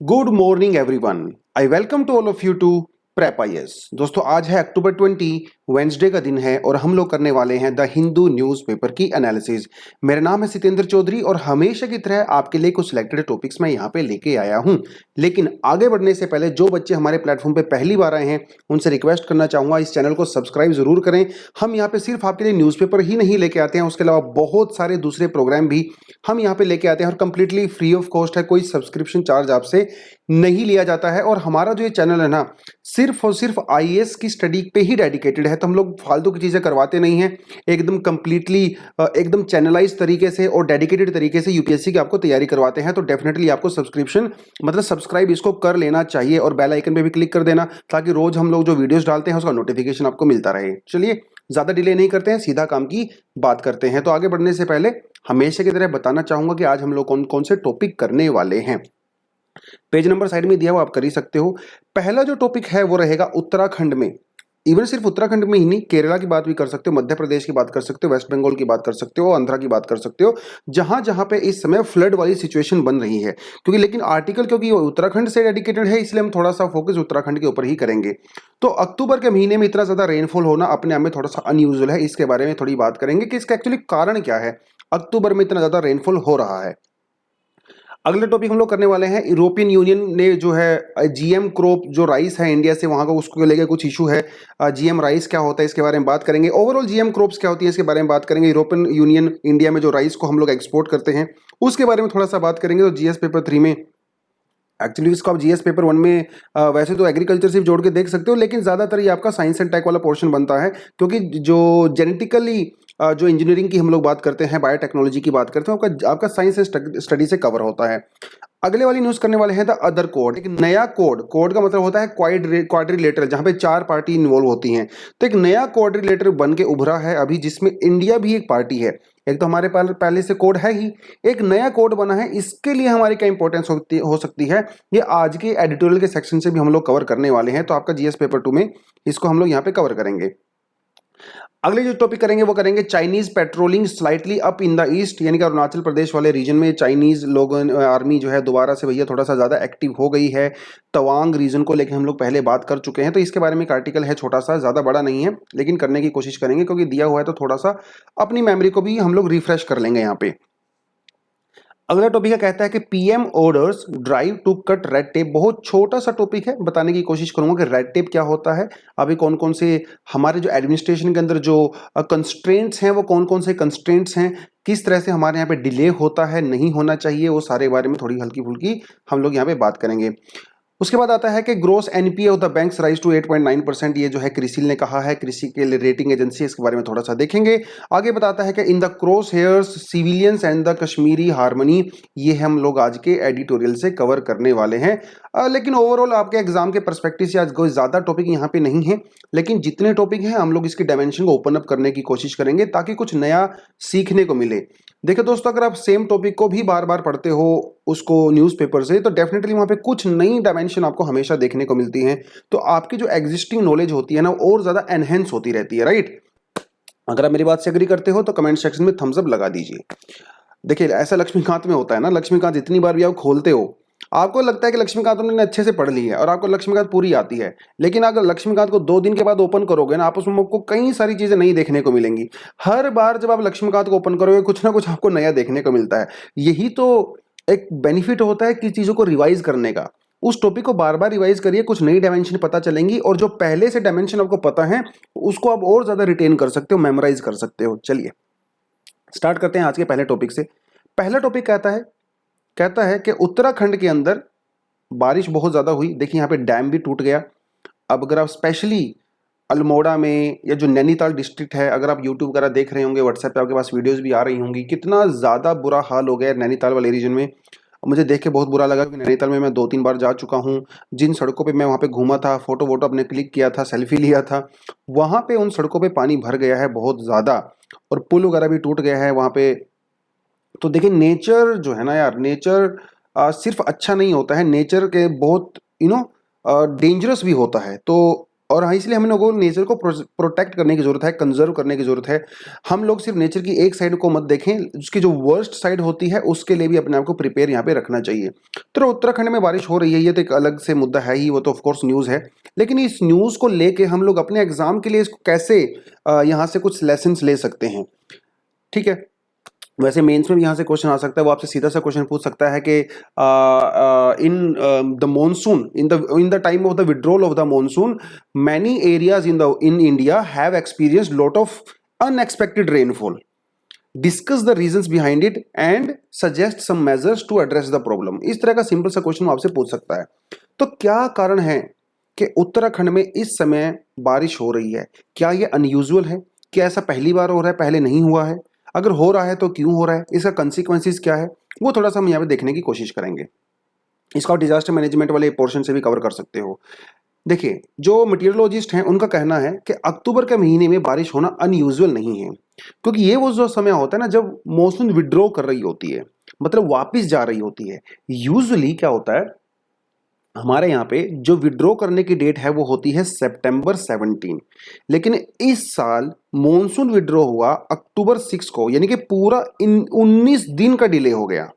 Good morning everyone. I welcome to all of you to prep IAS. दोस्तों, आज है अक्टूबर 20, Wednesday का दिन है और हम लोग करने वाले हैं द हिंदू न्यूज़पेपर की एनालिसिस। मेरा नाम है सितेंद्र चौधरी और हमेशा की तरह आपके लिए कुछ सिलेक्टेड टॉपिक्स मैं यहाँ पे लेके आया हूँ। लेकिन आगे बढ़ने से पहले जो बच्चे हमारे प्लेटफॉर्म पे पहली बार आए हैं उनसे रिक्वेस्ट करना चाहूँगा, इस चैनल को सब्सक्राइब जरूर करें। हम यहाँ पे सिर्फ आपके लिए न्यूज़पेपर ही नहीं लेके आते हैं, उसके अलावा बहुत सारे दूसरे प्रोग्राम भी हम यहाँ पे लेके आते हैं और कंप्लीटली फ्री ऑफ कॉस्ट है। कोई सब्सक्रिप्शन चार्ज आपसे नहीं लिया जाता है और हमारा जो ये चैनल है ना, सिर्फ और सिर्फ आईएएस की स्टडी पे ही डेडिकेटेड है। तो हम लोग फालतू की चीजें करवाते नहीं हैं, एकदम कंप्लीटली एकदम चैनलाइज तरीके से और डेडिकेटेड तरीके से यूपीएससी की आपको तैयारी करवाते हैं। तो डेफिनेटली आपको सब्सक्रिप्शन मतलब सब्सक्राइब इसको कर लेना चाहिए और बेल आइकन पे भी क्लिक कर देना ताकि रोज हम लोग जो वीडियोस डालते हैं उसका नोटिफिकेशन आपको मिलता रहे। चलिए, ज्यादा डिले नहीं करते हैं, सीधा काम की बात करते हैं। तो आगे बढ़ने से पहले हमेशा की तरह बताना चाहूंगा कि आज हम लोग कौन कौन से टॉपिक करने वाले हैं। पेज नंबर साइड में दिया हुआ, आप कर ही सकते हो। पहला जो टॉपिक है वो रहेगा उत्तराखंड में। इवन सिर्फ उत्तराखंड में ही नहीं, केरला की बात भी कर सकते हो, मध्य प्रदेश की बात कर सकते हो, वेस्ट बंगाल की बात कर सकते हो, आंध्रा की बात कर सकते हो, जहां जहां पे इस समय फ्लड वाली सिचुएशन बन रही है। क्योंकि लेकिन आर्टिकल क्योंकि उत्तराखंड से डेडिकेटेड है, इसलिए हम थोड़ा सा फोकस उत्तराखंड के ऊपर ही करेंगे। तो अक्टूबर के महीने में इतना ज्यादा रेनफॉल होना अपने आप में थोड़ा सा अनयूजुअल है। इसके बारे में थोड़ी बात करेंगे कि इसका एक्चुअली कारण क्या है, अक्टूबर में इतना ज्यादा रेनफॉल हो रहा है। अगले टॉपिक हम लोग करने वाले हैं, यूरोपियन यूनियन ने जो है जीएम क्रॉप जो राइस है इंडिया से, वहां का उसको लेकर कुछ इशू है। जीएम राइस क्या होता है इसके बारे में बात करेंगे। ओवरऑल जीएम क्रॉप्स क्या होती है इसके बारे में बात करेंगे। यूरोपियन यूनियन इंडिया में जो राइस को हम लोग एक्सपोर्ट करते हैं उसके बारे में थोड़ा सा बात करेंगे। तो जीएस पेपर 3 में, एक्चुअली इसको आप जीएस पेपर 1 में वैसे तो एग्रीकल्चर सिर्फ जोड़ के देख सकते हो, लेकिन ज़्यादातर ये आपका साइंस एंड टेक वाला पोर्शन बनता है। क्योंकि जो जेनेटिकली जो इंजीनियरिंग की हम लोग बात करते हैं, बायोटेक्नोलॉजी की बात करते हैं, आपका आपका साइंस एंड स्टडी से कवर होता है। अगले वाली न्यूज करने वाले हैं द अदर कोड। एक नया कोड, कोड का मतलब होता है क्वाड्रिलेटरल, जहां पे 4 पार्टी इन्वॉल्व होती हैं। तो एक नया क्वाड्रिलेटरल बन के उभरा है अभी, जिसमें इंडिया भी एक पार्टी है। एक तो हमारे पहले से कोड है ही, एक नया कोड बना है। इसके लिए हमारी क्या इंपॉर्टेंस हो सकती है, ये आज के एडिटोरियल के सेक्शन से भी हम लोग कवर करने वाले हैं। तो आपका जीएस पेपर 2 में इसको हम लोग यहाँ पे कवर करेंगे। अगले जो टॉपिक करेंगे वो करेंगे Chinese patrolling slightly up in the east, यानी कि अरुणाचल प्रदेश वाले रीजन में चाइनीज लोगों आर्मी जो है दोबारा से भैया थोड़ा सा ज्यादा एक्टिव हो गई है। तवांग रीजन को लेकर हम लोग पहले बात कर चुके हैं, तो इसके बारे में एक आर्टिकल है, छोटा सा, ज्यादा बड़ा नहीं है, लेकिन करने की कोशिश करेंगे क्योंकि दिया हुआ है तो थोड़ा सा अपनी मेमोरी को भी हम लोग रिफ्रेश कर लेंगे यहाँ पे। अगला टॉपिक है, कहता है कि PM orders drive to cut red tape. बहुत छोटा सा टॉपिक है, बताने की कोशिश करूंगा कि रेड टेप क्या होता है, अभी कौन कौन से हमारे जो एडमिनिस्ट्रेशन के अंदर जो कंस्ट्रेंट्स हैं वो कौन कौन से कंस्ट्रेंट्स हैं, किस तरह से हमारे यहाँ पे डिले होता है, नहीं होना चाहिए, वो सारे बारे में थोड़ी हल्की फुल्की हम लोग यहाँ पे बात करेंगे। उसके बाद आता है कि gross NPA of the banks rise to 8.9%। ये जो है क्रिसिल ने कहा है, कृषि के रेटिंग एजेंसी, इसके बारे में थोड़ा सा देखेंगे। आगे बताता है कि in the cross hairs civilians and the Kashmiri harmony, ये हम लोग आज के एडिटोरियल से कवर करने वाले हैं। लेकिन ओवरऑल आपके एग्जाम के परस्पेक्टिव से आज कोई ज्यादा टॉपिक यहाँ पे नहीं है, लेकिन जितने टॉपिक हैं हम लोग इसकी डायमेंशन को ओपन अप करने की कोशिश करेंगे ताकि कुछ नया सीखने को मिले। देखिए दोस्तों, अगर आप सेम टॉपिक को भी बार बार पढ़ते हो उसको न्यूज़पेपर से, तो डेफिनेटली वहाँ पे कुछ नई डायमेंशन आपको हमेशा देखने को मिलती है। तो आपकी जो एग्जिस्टिंग नॉलेज होती है ना, और ज़्यादा एनहेंस होती रहती है, राइट। अगर आप मेरी बात से एग्री करते हो तो कमेंट सेक्शन में थम्स अप लगा दीजिए। देखिए, ऐसा लक्ष्मीकांत में होता है ना, लक्ष्मीकांत जितनी बार भी आप खोलते हो आपको लगता है कि लक्ष्मीकांत उन्होंने अच्छे से पढ़ ली है और आपको लक्ष्मीकांत पूरी आती है, लेकिन अगर लक्ष्मीकांत को 2 दिन के बाद ओपन करोगे ना, आप उसमें आपको कई सारी चीजें नहीं देखने को मिलेंगी। हर बार जब आप लक्ष्मीकांत को ओपन करोगे कुछ ना कुछ आपको नया देखने को मिलता है। यही तो एक बेनिफिट होता है कि चीजों को रिवाइज करने का। उस टॉपिक को बार बार रिवाइज करिए, कुछ नई डायमेंशन पता चलेंगी और जो पहले से डायमेंशन आपको पता है उसको आप और ज्यादा रिटेन कर सकते हो, मेमोराइज कर सकते हो। चलिए स्टार्ट करते हैं आज के पहले टॉपिक से। पहला टॉपिक कहता है कि उत्तराखंड के अंदर बारिश बहुत ज़्यादा हुई। देखिए यहाँ पे डैम भी टूट गया। अब अगर आप स्पेशली अल्मोड़ा में या जो नैनीताल डिस्ट्रिक्ट है, अगर आप यूट्यूब वगैरह देख रहे होंगे, व्हाट्सएप पे आपके पास वीडियोस भी आ रही होंगी, कितना ज़्यादा बुरा हाल हो गया नैनीताल वाले रीजन में। मुझे देख के बहुत बुरा लगा कि नैनीताल में मैं 2-3 बार जा चुका हूँ। जिन सड़कों पे मैं वहाँ पे घूमा था, फोटो वोटो अपने क्लिक किया था, सेल्फी लिया था, वहाँ पे उन सड़कों पे पानी भर गया है बहुत ज़्यादा और पुल वगैरह भी टूट गया है वहाँ पे। तो देखिए, नेचर जो है ना यार, नेचर सिर्फ अच्छा नहीं होता है, नेचर के बहुत डेंजरस भी होता है। तो और हाँ, इसलिए हम लोगों को नेचर को प्रोटेक्ट करने की जरूरत है, कंजर्व करने की जरूरत है। हम लोग सिर्फ नेचर की एक साइड को मत देखें, उसकी जो वर्स्ट साइड होती है उसके लिए भी अपने आप को प्रिपेयर यहाँ पे रखना चाहिए। तो उत्तराखंड में बारिश हो रही है, ये तो एक अलग से मुद्दा है ही, वो तो ऑफकोर्स न्यूज़ है। लेकिन इस न्यूज़ को लेके हम लोग अपने एग्जाम के लिए इसको कैसे यहाँ से कुछ लेसन्स ले सकते हैं, ठीक है। वैसे मेंस में भी यहाँ से क्वेश्चन आ सकता है, वो आपसे सीधा सा क्वेश्चन पूछ सकता है कि in the monsoon, in the time of the withdrawal of the monsoon, many areas in India have experienced lot of unexpected rainfall, discuss the reasons behind it and suggest some measures to address the problem. इस तरह का simple सा question आपसे पूछ सकता है। तो क्या कारण है कि उत्तराखंड में इस समय बारिश हो रही है? क्या ये अनयूजुअल है? क्या ऐसा पहली बार हो रहा है, पहले नहीं हुआ है? अगर हो रहा है तो क्यों हो रहा है, इसका कंसिक्वेंसेस क्या है, वो थोड़ा सा हम यहाँ पे देखने की कोशिश करेंगे। इसका डिजास्टर मैनेजमेंट वाले पोर्शन से भी कवर कर सकते हो। देखिए, जो मटीरियोलॉजिस्ट हैं उनका कहना है कि अक्टूबर के महीने में बारिश होना अनयूजुअल नहीं है, क्योंकि ये वो जो समय होता है ना जब मॉनसून विड्रॉ कर रही होती है, मतलब वापस जा रही होती है। यूजुअली क्या होता है, हमारे यहाँ पे जो विड्रॉ करने की डेट है वो होती है सितंबर 17, लेकिन इस साल मॉनसून विड्रॉ हुआ अक्टूबर 6 को, यानी कि पूरा 19 दिन का डिले हो गया।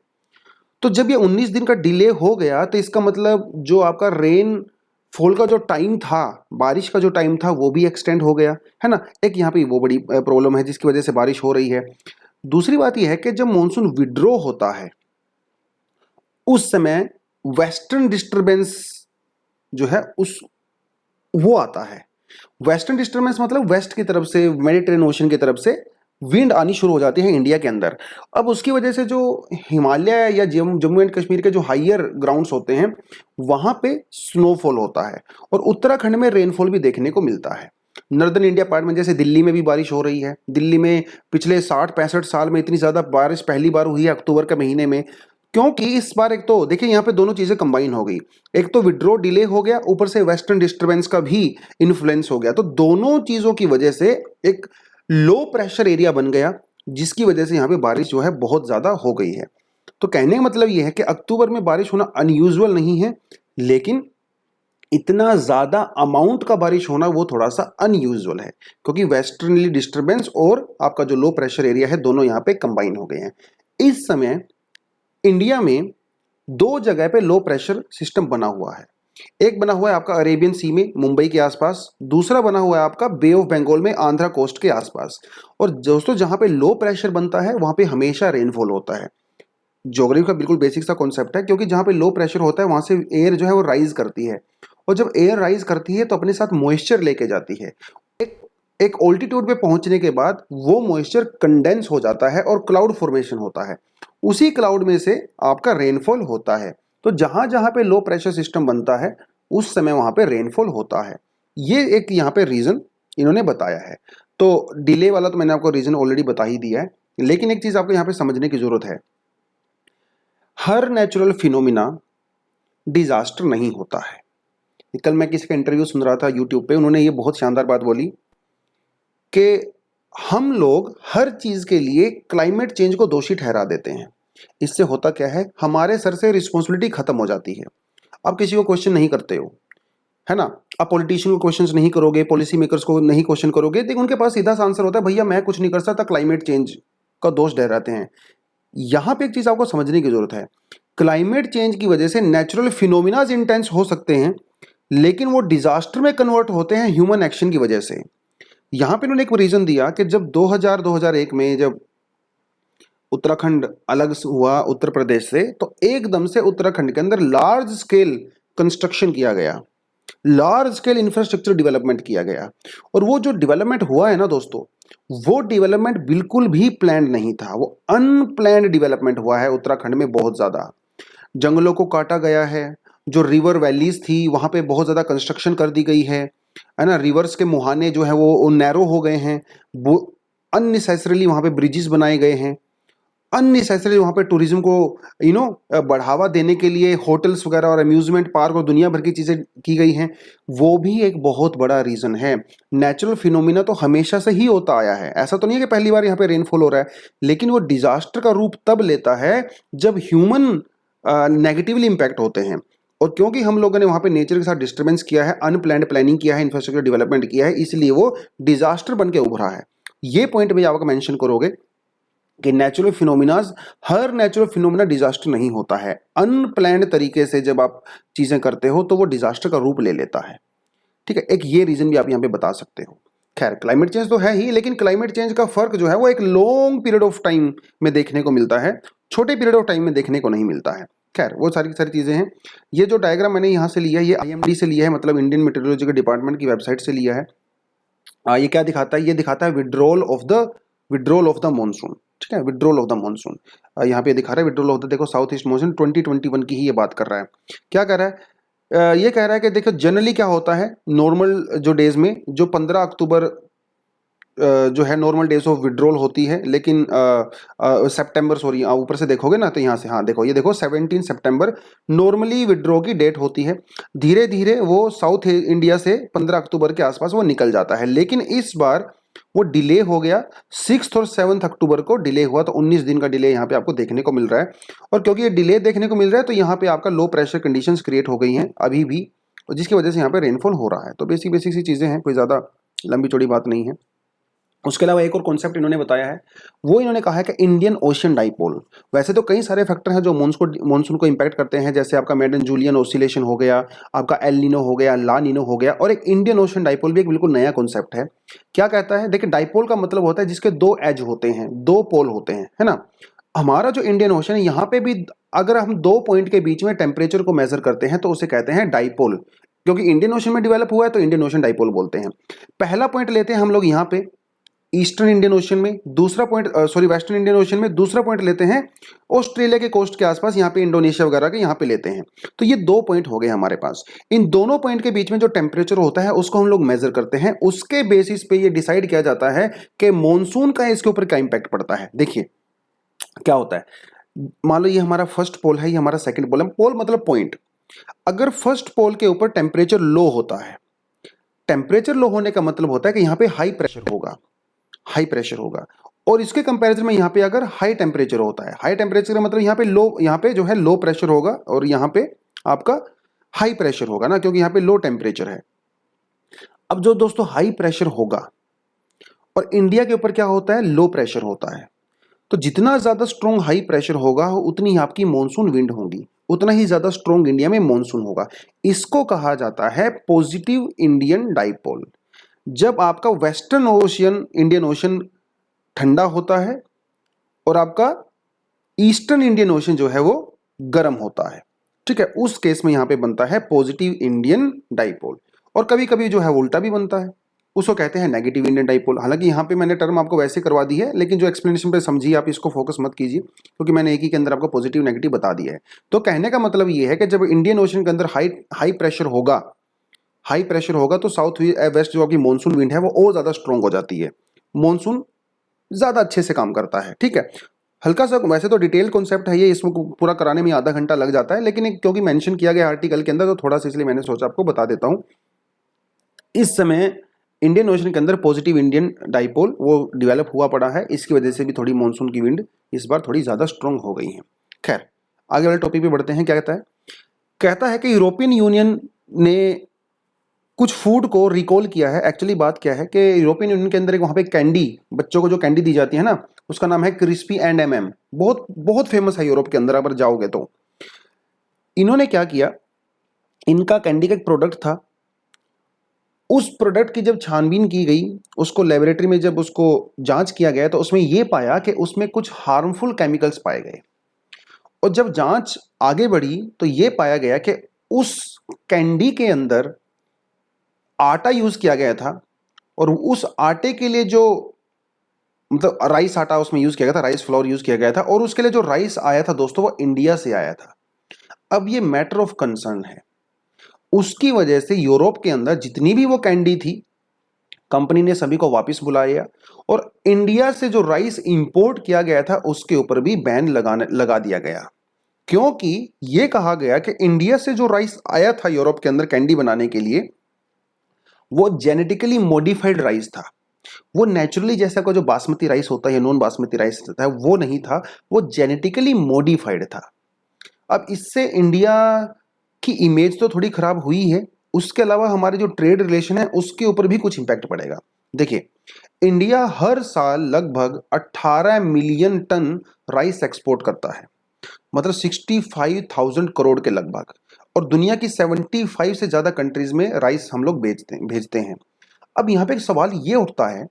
तो जब ये 19 दिन का डिले हो गया तो इसका मतलब जो आपका रेन फॉल का जो टाइम था, बारिश का जो टाइम था, वो भी एक्सटेंड हो गया, है ना। एक यहाँ पे वो बड़ी प्रॉब्लम है जिसकी वजह से बारिश हो रही है। दूसरी बात यह है कि जब मॉनसून विड्रॉ होता है उस समय वेस्टर्न डिस्टर्बेंस जो है उस वो आता है। वेस्टर्न डिस्टर्बेंस मतलब वेस्ट की तरफ से, मेडिटेरेनियन ओशन की तरफ से विंड आनी शुरू हो जाती है इंडिया के अंदर। अब उसकी वजह से जो हिमालय या जम्मू एंड कश्मीर के जो हाइयर ग्राउंड्स होते हैं वहां पे स्नोफॉल होता है, और उत्तराखंड में रेनफॉल भी देखने को मिलता है। नॉर्दर्न इंडिया पार्ट में, जैसे दिल्ली में भी बारिश हो रही है। दिल्ली में पिछले 60-65 साल में इतनी ज़्यादा बारिश पहली बार हुई है अक्टूबर के महीने में, क्योंकि इस बार एक तो देखिए यहाँ पे दोनों चीज़ें कंबाइन हो गई। एक तो विड्रॉ डिले हो गया, ऊपर से वेस्टर्न डिस्टर्बेंस का भी इन्फ्लुएंस हो गया। तो दोनों चीज़ों की वजह से एक लो प्रेशर एरिया बन गया, जिसकी वजह से यहाँ पे बारिश जो है बहुत ज़्यादा हो गई है। तो कहने का मतलब ये है कि अक्टूबर में बारिश होना अनयूजुअल नहीं है, लेकिन इतना ज़्यादा अमाउंट का बारिश होना वो थोड़ा सा अनयूजुअल है, क्योंकि वेस्टर्नली डिस्टर्बेंस और आपका जो लो प्रेशर एरिया है दोनों यहाँ पे कंबाइन हो गए हैं। इस समय इंडिया में दो जगह पे लो प्रेशर सिस्टम बना हुआ है। एक बना हुआ है आपका अरेबियन सी में मुंबई के आसपास, दूसरा बना हुआ है आपका बे ऑफ बंगाल में आंध्रा कोस्ट के आसपास। और दोस्तों जहां पे लो प्रेशर बनता है वहां पे हमेशा रेनफॉल होता है। ज्योग्राफी का बिल्कुल बेसिक सा कॉन्सेप्ट है, क्योंकि जहां पे लो प्रेशर होता है वहां से एयर जो है वो राइज करती है, और जब एयर राइज करती है तो अपने साथ मॉइस्चर लेके जाती है। एक एक ऑल्टीट्यूड पे पहुंचने के बाद वो मॉइस्चर कंडेंस हो जाता है और क्लाउड फॉर्मेशन होता है। उसी क्लाउड में से आपका रेनफॉल होता है। तो जहां जहां पे लो प्रेशर सिस्टम बनता है उस समय वहां पे रेनफॉल होता है। ये एक यहाँ पे रीजन इन्होंने बताया है। तो डिले वाला तो मैंने आपको रीजन ऑलरेडी बता ही दिया है, लेकिन एक चीज आपको यहाँ पे समझने की जरूरत है, हर नेचुरल फिनोमिना डिजास्टर नहीं होता है। कल मैं किसी का इंटरव्यू सुन रहा था यूट्यूब पे, उन्होंने ये बहुत शानदार बात बोली कि हम लोग हर चीज के लिए क्लाइमेट चेंज को दोषी ठहरा देते हैं। इससे होता क्या है, हमारे सर से रिस्पॉन्सिबिलिटी खत्म हो जाती है। आप किसी को क्वेश्चन नहीं करते हो, है ना। आप पॉलिटिशियन को क्वेश्चन नहीं करोगे, पॉलिसी मेकर्स को नहीं क्वेश्चन करोगे, देखो उनके पास सीधा सा आंसर होता है, भैया मैं कुछ नहीं कर सकता, क्लाइमेट चेंज का दोष ठहराते हैं। यहां पे एक चीज आपको समझने की जरूरत है, क्लाइमेट चेंज की वजह से नेचुरल फिनोमिनाज इंटेंस हो सकते हैं, लेकिन वो डिजास्टर में कन्वर्ट होते हैं ह्यूमन एक्शन की वजह से। यहां पे उन्होंने एक रीजन दिया कि जब 2001 में जब उत्तराखंड अलग हुआ उत्तर प्रदेश से, तो एकदम से उत्तराखंड के अंदर लार्ज स्केल कंस्ट्रक्शन किया गया, लार्ज स्केल इंफ्रास्ट्रक्चर डेवलपमेंट किया गया। और वो जो डेवलपमेंट हुआ है ना दोस्तों, वो डेवलपमेंट बिल्कुल भी प्लान्ड नहीं था, वो अनप्लान्ड डेवलपमेंट हुआ है। उत्तराखंड में बहुत ज्यादा जंगलों को काटा गया है, जो रिवर वैलीज थी वहां पे बहुत ज्यादा कंस्ट्रक्शन कर दी गई है ना। रिवर्स के मुहाने जो है वो नैरो हो गए हैं, वो अननेसेसरीली वहां पे ब्रिजेस बनाए गए हैं, अननेसेसरी वहाँ पे टूरिज्म को बढ़ावा देने के लिए होटल्स वगैरह और अम्यूजमेंट पार्क और दुनिया भर की चीज़ें की गई हैं। वो भी एक बहुत बड़ा रीज़न है। नेचुरल फिनोमिना तो हमेशा से ही होता आया है, ऐसा तो नहीं है कि पहली बार यहाँ पे रेनफॉल हो रहा है, लेकिन वो डिजास्टर का रूप तब लेता है जब ह्यूमन नेगेटिवली इम्पैक्ट होते हैं। और क्योंकि हम लोगों ने वहाँ पे नेचर के साथ डिस्टर्बेंस किया है, अनप्लान्ड प्लानिंग किया है, इंफ्रास्ट्रक्चर डेवलपमेंट किया है, इसलिए वो डिजास्टर बन के उभरा है। ये पॉइंट में आप मेंशन करोगे कि नेचुरल फिनोमिनाज, हर नेचुरल फिनोमिना डिजास्टर नहीं होता है। अनप्लान्ड तरीके से जब आप चीजें करते हो तो वो डिजास्टर का रूप ले लेता है। ठीक है, एक ये रीजन भी आप यहाँ पे बता सकते हो। खैर, क्लाइमेट चेंज तो है ही, लेकिन क्लाइमेट चेंज का फर्क जो है वो एक लॉन्ग पीरियड ऑफ टाइम में देखने को मिलता है, छोटे पीरियड ऑफ टाइम में देखने को नहीं मिलता है। खैर, वो सारी सारी चीजें हैं। ये जो डायग्राम मैंने यहाँ से लिया है, ये IMD से लिया है, मतलब इंडियन मेट्रोलॉजिकल डिपार्टमेंट की वेबसाइट से लिया है। ये क्या दिखाता है? ये दिखाता है विड्रॉल ऑफ द मॉनसून। ठीक है, विड्रॉल ऑफ द मॉनसून यहाँ पे दिखा रहा है। विड्रॉल ऑफ द, देखो, साउथ ईस्ट मॉनसून 2021 की ही ये बात कर रहा है। क्या कर रहा है? ये कह रहा है कि देखो जनरली क्या होता है, नॉर्मल जो डेज में जो 15 अक्टूबर जो है नॉर्मल डेज ऑफ विड्रॉल होती है, लेकिन सितंबर, सॉरी, ऊपर से देखोगे ना तो यहाँ से, हाँ देखो, ये देखो 17 सितंबर नॉर्मली विड्रॉ की डेट होती है। धीरे धीरे वो साउथ इंडिया से 15 अक्टूबर के आसपास वो निकल जाता है, लेकिन इस बार वो डिले हो गया। 6 और 7 अक्टूबर को डिले हुआ, तो 19 दिन का डिले यहाँ पे आपको देखने को मिल रहा है। और क्योंकि ये डिले देखने को मिल रहा है तो यहाँ पे आपका लो प्रेशर कंडीशंस क्रिएट हो गई हैं अभी भी, जिसकी वजह से यहाँ पे रेनफॉल हो रहा है। तो बेसिक बेसिक सी चीज़ें हैं, कोई ज़्यादा लंबी चौड़ी बात नहीं है। उसके अलावा एक और कॉन्सेप्ट इन्होंने बताया है, वो इन्होंने कहा है कि इंडियन ओशन डाइपोल। वैसे तो कई सारे फैक्टर हैं जो मॉनसून को इंपैक्ट करते हैं, जैसे आपका मेडन जूलियन ऑसिलेशन हो गया, आपका एल नीनो हो गया, ला नीनो हो गया, और एक इंडियन ओशन डाइपोल भी एक बिल्कुल नया कॉन्सेप्ट है। क्या कहता है? देखिए, डाइपोल का मतलब होता है जिसके दो एज होते हैं, दो पोल होते हैं, है ना। हमारा जो इंडियन ओशन है, यहाँ पे भी अगर हम दो पॉइंट के बीच में टेम्परेचर को मेजर करते हैं तो उसे कहते हैं डाइपोल। क्योंकि इंडियन ओशन में डेवलप हुआ है तो इंडियन ओशन डाइपोल बोलते हैं। पहला पॉइंट लेते हैं हम लोग यहाँ पे ईस्टर्न इंडियन ओशन में, दूसरा पॉइंट वेस्टर्न इंडियन ओशन में, दूसरा पॉइंट लेते हैं ऑस्ट्रेलिया के कोस्ट के आसपास, यहाँ पे इंडोनेशिया वगैरह के यहाँ पे लेते हैं। तो ये दो पॉइंट हो गए हमारे पास। इन दोनों पॉइंट के बीच में जो टेम्परेचर होता है उसको हम लोग मेजर करते हैं, उसके बेसिस पे ये डिसाइड किया जाता है कि मॉनसून का इसके ऊपर क्या इंपैक्ट पड़ता है। देखिए क्या होता है, मान लो ये हमारा फर्स्ट पोल है, ये हमारा सेकंड पोल है। पोल मतलब पॉइंट। अगर फर्स्ट पोल के ऊपर टेम्परेचर लो होता है, टेम्परेचर लो होने का मतलब होता है कि यहाँ पे हाई प्रेशर होगा, हाई प्रेशर होगा। और इसके कंपैरिजन में यहाँ पे अगर हाई टेम्परेचर होता है, हाई टेम्परेचर का मतलब यहाँ पे जो है लो प्रेशर होगा, और यहाँ पे आपका हाई प्रेशर होगा ना, क्योंकि यहाँ पे लो टेम्परेचर है। अब जो दोस्तों हाई प्रेशर होगा, और इंडिया के ऊपर क्या होता है, लो प्रेशर होता है, तो जितना ज्यादा स्ट्रॉन्ग हाई प्रेशर होगा उतनी ही आपकी मानसून विंड होगी, उतना ही ज्यादा स्ट्रॉन्ग इंडिया में मानसून होगा। इसको कहा जाता है पॉजिटिव इंडियन डाइपोल। जब आपका वेस्टर्न ओशियन, इंडियन ओशन ठंडा होता है और आपका ईस्टर्न इंडियन ओशन जो है वो गर्म होता है, ठीक है, उस केस में यहां पे बनता है पॉजिटिव इंडियन डाइपोल। और कभी कभी जो है उल्टा भी बनता है, उसको कहते हैं नेगेटिव इंडियन डाइपोल। हालांकि यहाँ पे मैंने टर्म आपको वैसे करवा दी है, लेकिन जो एक्सप्लेनेशन पे समझिए आप, इसको फोकस मत कीजिए, क्योंकि मैंने एक ही के अंदर आपको पॉजिटिव नेगेटिव बता दिया है। तो कहने का मतलब ये है कि जब इंडियन ओशन के अंदर हाई प्रेशर होगा, हाई प्रेशर होगा, तो साउथ वेस्ट जो आपकी मानसून विंड है वो और ज्यादा स्ट्रॉन्ग हो जाती है, मानसून ज्यादा अच्छे से काम करता है। ठीक है, हल्का सा, वैसे तो डिटेल कॉन्सेप्ट है ये, इसमें पूरा कराने में आधा घंटा लग जाता है, लेकिन क्योंकि मेंशन किया गया आर्टिकल के अंदर तो थोड़ा सा इसलिए मैंने सोचा आपको बता देता हूं। इस समय इंडियन ओशन के अंदर पॉजिटिव इंडियन डाइपोल वो डेवलप हुआ पड़ा है, इसकी वजह से भी थोड़ी मानसून की विंड इस बार थोड़ी ज्यादा स्ट्रॉन्ग हो गई है। खैर, आगे वाले टॉपिक पे बढ़ते हैं। क्या कहता है? कहता है कि यूरोपियन यूनियन ने कुछ फूड को रिकॉल किया है। एक्चुअली बात क्या है कि यूरोपियन यूनियन के अंदर एक वहाँ पे कैंडी, बच्चों को जो कैंडी दी जाती है ना, उसका नाम है क्रिस्पी एंड MM। बहुत बहुत फेमस है यूरोप के अंदर, अगर जाओगे तो। इन्होंने क्या किया, इनका कैंडी का एक प्रोडक्ट था, उस प्रोडक्ट की जब छानबीन की गई, उसको लेबोरेटरी में जब उसको जांच किया गया, तो उसमें यह पाया कि उसमें कुछ हार्मफुल केमिकल्स पाए गए। और जब जांच आगे बढ़ी तो यह पाया गया कि उस कैंडी के अंदर आटा यूज किया गया था, और उस आटे के लिए जो, मतलब राइस आटा उसमें यूज किया गया था, राइस फ्लोर यूज किया गया था, और उसके लिए जो राइस आया था दोस्तों वो इंडिया से आया था। अब ये मैटर ऑफ कंसर्न है। उसकी वजह से यूरोप के अंदर जितनी भी वो कैंडी थी, कंपनी ने सभी को वापस बुलाया, और इंडिया से जो राइस इंपोर्ट किया गया था उसके ऊपर भी बैन लगा दिया गया। क्योंकि यह कहा गया कि इंडिया से जो राइस आया था यूरोप के अंदर कैंडी बनाने के लिए, वो जेनेटिकली मॉडिफाइड राइस था। वो नेचुरली जैसा को जो बासमती राइस होता है या नॉन बासमती राइस होता है वो नहीं था, वो जेनेटिकली मॉडिफाइड था। अब इससे इंडिया कि इमेज तो थोड़ी खराब हुई है, उसके अलावा हमारे जो ट्रेड रिलेशन है उसके ऊपर भी कुछ इंपैक्ट पड़ेगा। देखिए, इंडिया हर साल लगभग 18 मिलियन टन राइस एक्सपोर्ट करता है, मतलब 65,000 करोड़ के लगभग, और दुनिया की 75 से ज़्यादा कंट्रीज में राइस हम लोग भेजते हैं। अब यहाँ पे एक सवाल ये उठता है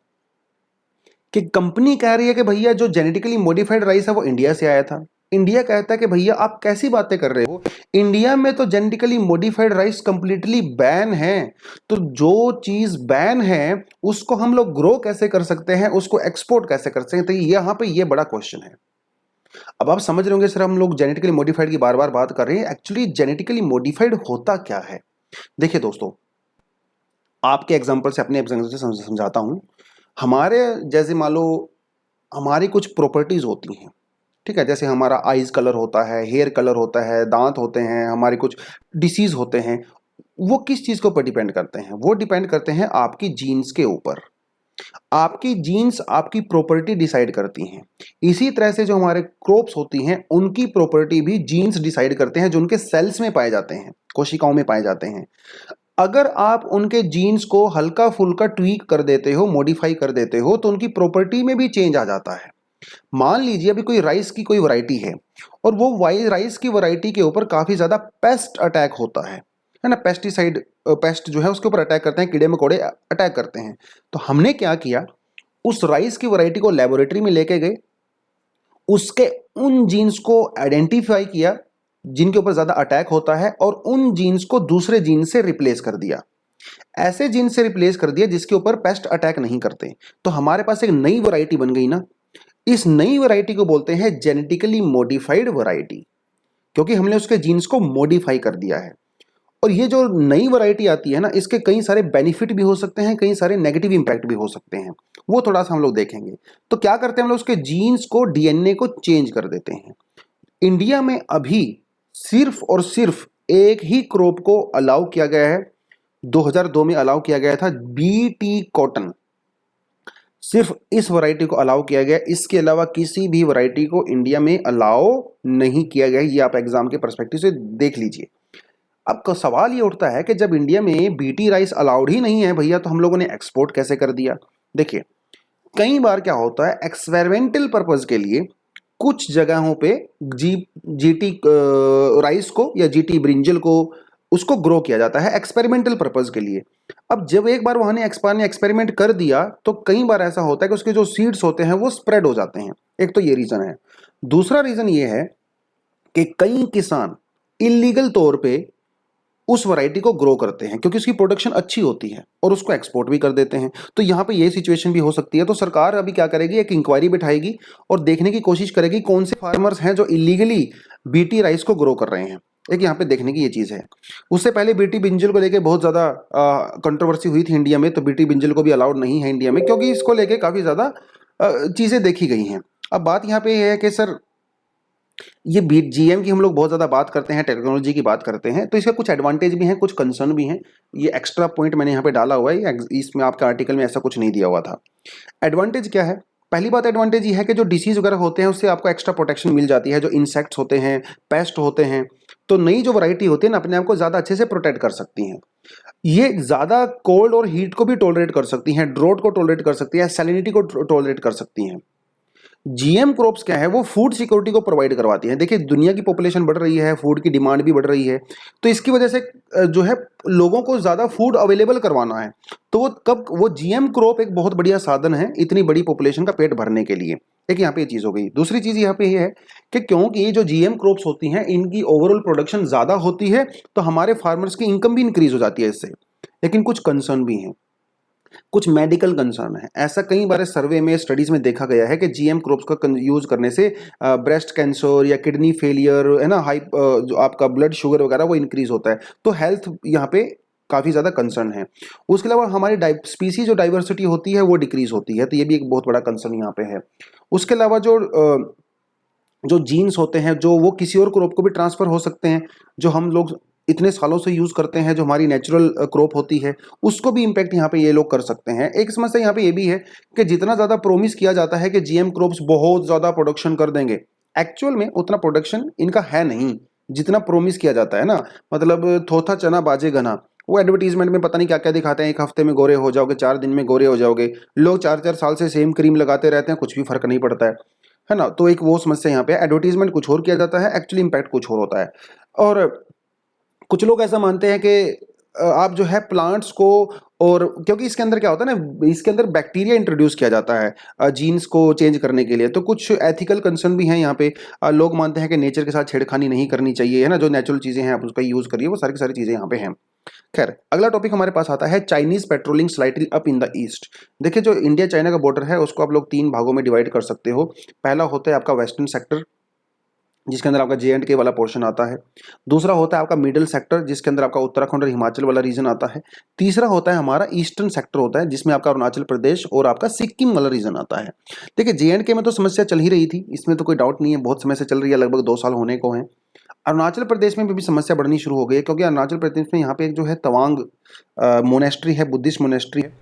कि कंपनी कह रही है कि भैया जो जेनेटिकली मॉडिफाइड राइस है वो इंडिया से आया था। इंडिया कहता है कि भैया आप कैसी बातें कर रहे हो, इंडिया में तो genetically modified rice completely ban है। तो जो चीज बैन है उसको हम लोग ग्रो कैसे कर सकते हैं, उसको एक्सपोर्ट कैसे कर सकते हैं? तो यहाँ पे ये बड़ा क्वेश्चन है। अब आप समझ रहे होंगे सर हम लोग जेनेटिकली मॉडिफाइड की बार बार बात कर रहे हैं, एक्चुअली जेनेटिकली मॉडिफाइड होता क्या है। देखिए दोस्तों, आपके एग्जांपल से, अपने एग्जांपल से समझाता हूं। हमारे जैसे मान लो हमारी कुछ प्रॉपर्टीज होती हैं, ठीक है, जैसे हमारा आईज कलर होता है, हेयर कलर होता है, दांत होते हैं, हमारे कुछ डिसीज होते हैं। वो किस चीज के ऊपर डिपेंड करते हैं? वो डिपेंड करते हैं आपकी जीन्स के ऊपर। आपकी जीन्स आपकी प्रॉपर्टी डिसाइड करती हैं। इसी तरह से जो हमारे क्रॉप्स होती हैं उनकी प्रॉपर्टी भी जीन्स डिसाइड करते हैं, जो उनके सेल्स में पाए जाते हैं, कोशिकाओं में पाए जाते हैं। अगर आप उनके जीन्स को हल्का फुल्का ट्वीक कर देते हो, मॉडिफाई कर देते हो, तो उनकी प्रॉपर्टी में भी चेंज आ जाता है। मान लीजिए अभी कोई राइस की कोई वैरायटी है और वो राइस की वैरायटी के ऊपर काफी ज्यादा पेस्ट अटैक होता है ना, पेस्टिसाइड, पेस्ट जो है उसके ऊपर अटैक करते हैं, कीड़े मकोड़े अटैक करते हैं। तो हमने क्या किया, उस राइस की वैरायटी को लेबोरेटरी में लेके गए, उसके उन जीन्स को आइडेंटिफाई किया जिनके ऊपर ज्यादा अटैक होता है, और उन जीन्स को दूसरे जीन से रिप्लेस कर दिया, ऐसे जीन से रिप्लेस कर दिया जिसके ऊपर पेस्ट अटैक नहीं करते। तो हमारे पास एक नई वैरायटी बन गई ना। इस नई वैरायटी को बोलते हैं जेनेटिकली मॉडिफाइड वैरायटी, क्योंकि हमने उसके जीन्स को मॉडिफाई कर दिया है। और ये जो नई वैरायटी आती है ना, इसके कई सारे बेनिफिट भी हो सकते हैं, कई सारे नेगेटिव इंपैक्ट भी हो सकते हैं, वो थोड़ा सा हम लोग देखेंगे। तो क्या करते हैं हम लोग, उसके जीन्स को, डीएनए को चेंज कर देते हैं। इंडिया में अभी सिर्फ और सिर्फ एक ही क्रॉप को अलाउ किया गया है, 2002 में अलाउ किया गया था, बीटी कॉटन। सिर्फ इस वैरायटी को अलाउ किया गया, इसके अलावा किसी भी वैरायटी को इंडिया में अलाउ नहीं किया गया। ये आप एग्जाम के पर्सपेक्टिव से देख लीजिए। अब सवाल ये उठता है कि जब इंडिया में बीटी राइस अलाउड ही नहीं है भैया, तो हम लोगों ने एक्सपोर्ट कैसे कर दिया? देखिए, कई बार क्या होता है, एक्सपेरिमेंटल पर्पज के लिए कुछ जगहों पे जीटी राइस को या जीटी ब्रिंजल को उसको ग्रो किया जाता है एक्सपेरिमेंटल पर्पज के लिए। अब जब एक बार वहां ने एक्सपेरिमेंट कर दिया, तो कई बार ऐसा होता है कि उसके जो सीड्स होते हैं वो स्प्रेड हो जाते हैं। एक तो ये रीजन है। दूसरा रीजन ये है कि कई किसान इलीगल तौर पे उस वैरायटी को ग्रो करते हैं, क्योंकि उसकी प्रोडक्शन अच्छी होती है, और उसको एक्सपोर्ट भी कर देते हैं। तो यहाँ पे ये सिचुएशन भी हो सकती है। तो सरकार अभी क्या करेगी, एक इंक्वायरी बिठाएगी और देखने की कोशिश करेगी कौन से फार्मर्स हैं जो इलीगली बीटी राइस को ग्रो कर रहे हैं। एक यहाँ पे देखने की ये चीज़ है। उससे पहले बीटी बिंजल को लेके बहुत ज़्यादा कंट्रोवर्सी हुई थी इंडिया में, तो बीटी बिंजल को भी अलाउड नहीं है इंडिया में, क्योंकि इसको लेके काफ़ी ज़्यादा चीज़ें देखी गई हैं। अब बात यहाँ पे है कि सर ये बीट जीएम की हम लोग बहुत ज़्यादा बात करते हैं, टेक्नोलॉजी की बात करते हैं, तो इसका कुछ एडवांटेज भी हैं, कुछ कंसर्न भी हैं। ये एक्स्ट्रा पॉइंट मैंने यहाँ पे डाला हुआ है, इसमें आपका आर्टिकल में ऐसा कुछ नहीं दिया हुआ था। एडवांटेज क्या है? पहली बात एडवांटेज ये है कि जो डिसीज वगैरह होते हैं उससे आपको एक्स्ट्रा प्रोटेक्शन मिल जाती है। जो इंसेक्ट्स होते हैं, पेस्ट होते हैं, तो नई जो वैरायटी होती है ना, अपने आप को ज़्यादा अच्छे से प्रोटेक्ट कर सकती हैं। ये ज़्यादा कोल्ड और हीट को भी टॉलरेट कर सकती हैं, ड्रोट को टॉलरेट कर सकती है, सैलिनिटी को टॉलरेट कर सकती हैं। जीएम क्रॉप्स क्या है, वो फूड सिक्योरिटी को प्रोवाइड करवाती है। देखिए, दुनिया की पॉपुलेशन बढ़ रही है, फूड की डिमांड भी बढ़ रही है, तो इसकी वजह से जो है लोगों को ज़्यादा फूड अवेलेबल करवाना है। तो वो जीएम क्रॉप एक बहुत बढ़िया साधन है इतनी बड़ी पॉपुलेशन का पेट भरने के लिए। एक यहाँ पे ये चीज़ हो गई। दूसरी चीज़ यहाँ पे ये है कि क्योंकि जो जीएम क्रॉप्स होती हैं इनकी ओवरऑल प्रोडक्शन ज़्यादा होती है, तो हमारे फार्मर्स की इनकम भी इंक्रीज हो जाती है इससे। लेकिन कुछ कंसर्न भी हैं, कुछ मेडिकल कंसर्न है। ऐसा कई बार सर्वे में, स्टडीज में देखा गया है कि जीएम क्रॉप्स का यूज करने से ब्रेस्ट कैंसर या किडनी फेलियर, है ना, हाई जो आपका ब्लड शुगर वगैरह वो इंक्रीज होता है। तो हेल्थ यहाँ पे काफ़ी ज़्यादा कंसर्न है। उसके अलावा हमारी स्पीसीज जो डाइवर्सिटी होती है वो डिक्रीज होती है, तो ये भी एक बहुत बड़ा कंसर्न यहाँ पे है। उसके अलावा जो जीन्स होते हैं जो वो किसी और क्रॉप को भी ट्रांसफर हो सकते हैं, जो हम लोग इतने सालों से यूज करते हैं, जो हमारी नेचुरल क्रॉप होती है, उसको भी इम्पैक्ट यहाँ पे ये लोग कर सकते हैं। एक समस्या यहाँ पे ये भी है कि जितना ज़्यादा प्रोमिस किया जाता है कि जीएम क्रॉप्स बहुत ज़्यादा प्रोडक्शन कर देंगे, एक्चुअल में उतना प्रोडक्शन इनका है नहीं। जितना प्रोमिस किया जाता है ना, मतलब थोथा चना बाजे घना, वो एडवर्टीजमेंट में पता नहीं क्या क्या दिखाते हैं, 1 हफ्ते में गोरे हो जाओगे, 4 दिन में गोरे हो जाओगे। लोग 4-4 साल से सेम क्रीम लगाते रहते हैं, कुछ भी फर्क नहीं पड़ता है ना। तो एक वो समस्या यहाँ पे, एडवर्टीजमेंट कुछ और किया जाता है, एक्चुअली इम्पैक्ट कुछ और होता है। और कुछ लोग ऐसा मानते हैं कि आप जो है प्लांट्स को, और क्योंकि इसके अंदर क्या होता है ना, इसके अंदर बैक्टीरिया इंट्रोड्यूस किया जाता है जीन्स को चेंज करने के लिए, तो कुछ एथिकल कंसर्न भी हैं यहाँ पे। लोग मानते हैं कि नेचर के साथ छेड़खानी नहीं करनी चाहिए, है ना, जो नेचुरल चीज़ें हैं आप उसका यूज़ करिए, वो सारी की सारी चीज़ें यहाँ पे हैं। खैर, अगला टॉपिक हमारे पास आता है Chinese patrolling slightly up in the east. देखिए, जो इंडिया चाइना का बॉर्डर है उसको आप लोग 3 भागों में डिवाइड कर सकते हो। पहला होता है आपका वेस्टर्न सेक्टर, जिसके अंदर आपका J&K वाला पोर्शन आता है। दूसरा होता है आपका मिडिल सेक्टर, जिसके अंदर आपका उत्तराखंड और हिमाचल वाला रीजन आता है। तीसरा होता है हमारा ईस्टर्न सेक्टर होता है, जिसमें आपका अरुणाचल प्रदेश और आपका सिक्किम वाला रीजन आता है। देखिए, J&K में तो समस्या चल ही रही थी, इसमें तो कोई डाउट नहीं है, बहुत समय से चल रही है, लगभग 2 साल होने को हैं। अरुणाचल प्रदेश में भी समस्या बढ़नी शुरू हो गई है, क्योंकि अरुणाचल प्रदेश में यहाँ पे एक जो है तवांग मोनेस्ट्री है, बुद्धिस्ट मोनेस्ट्री है,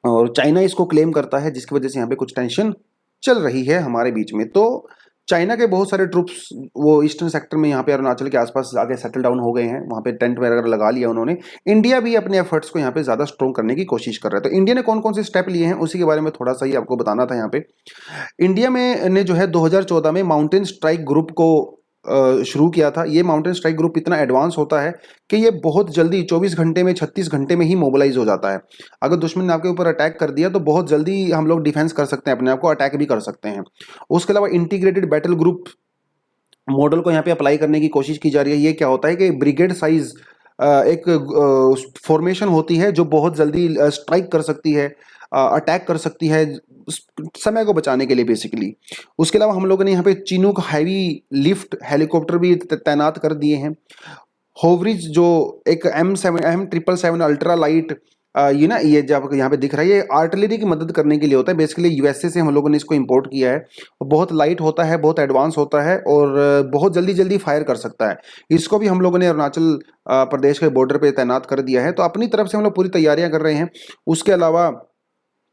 और चाइना इसको क्लेम करता है, जिसकी वजह से यहाँ पे कुछ टेंशन चल रही है हमारे बीच में। तो चाइना के बहुत सारे ट्रूप्स वो ईस्टर्न सेक्टर में यहाँ पे अरुणाचल के आसपास आगे सेटल डाउन हो गए हैं, वहाँ पे टेंट वगैरह लगा लिया उन्होंने। इंडिया भी अपने एफर्ट्स को यहाँ पे ज़्यादा स्ट्रॉन्ग करने की कोशिश कर रहा है। तो इंडिया ने कौन कौन से स्टेप लिए हैं उसी के बारे में थोड़ा सा ही आपको बताना था यहाँ पे। इंडिया में ने जो है 2014 में माउंटेन स्ट्राइक ग्रुप को शुरू किया था। ये माउंटेन स्ट्राइक ग्रुप इतना एडवांस होता है कि ये बहुत जल्दी 24 घंटे में 36 घंटे में ही मोबिलाइज हो जाता है। अगर दुश्मन ने आपके ऊपर अटैक कर दिया तो बहुत जल्दी हम लोग डिफेंस कर सकते हैं, अपने आप को अटैक भी कर सकते हैं। उसके अलावा इंटीग्रेटेड बैटल ग्रुप मॉडल को यहाँ पे अप्लाई करने की कोशिश की जा रही है। ये क्या होता है कि ब्रिगेड साइज एक फॉर्मेशन होती है जो बहुत जल्दी स्ट्राइक कर सकती है, अटैक कर सकती है, समय को बचाने के लिए बेसिकली। उसके अलावा हम लोगों ने यहाँ पे चिनूक हैवी लिफ्ट हेलीकॉप्टर भी तैनात कर दिए हैं। होवरिज जो एक M777 अल्ट्रा लाइट, ये ना, ये जब यहाँ पे दिख रहा है, ये आर्टिलरी की मदद करने के लिए होता है। बेसिकली यूएसए से हम लोगों ने इसको इंपोर्ट किया है। बहुत लाइट होता है, बहुत एडवांस होता है, और बहुत जल्दी जल्दी फायर कर सकता है। इसको भी हम लोगों ने अरुणाचल प्रदेश के बॉर्डर पे तैनात कर दिया है। तो अपनी तरफ से हम लोग पूरी तैयारियां कर रहे हैं। उसके अलावा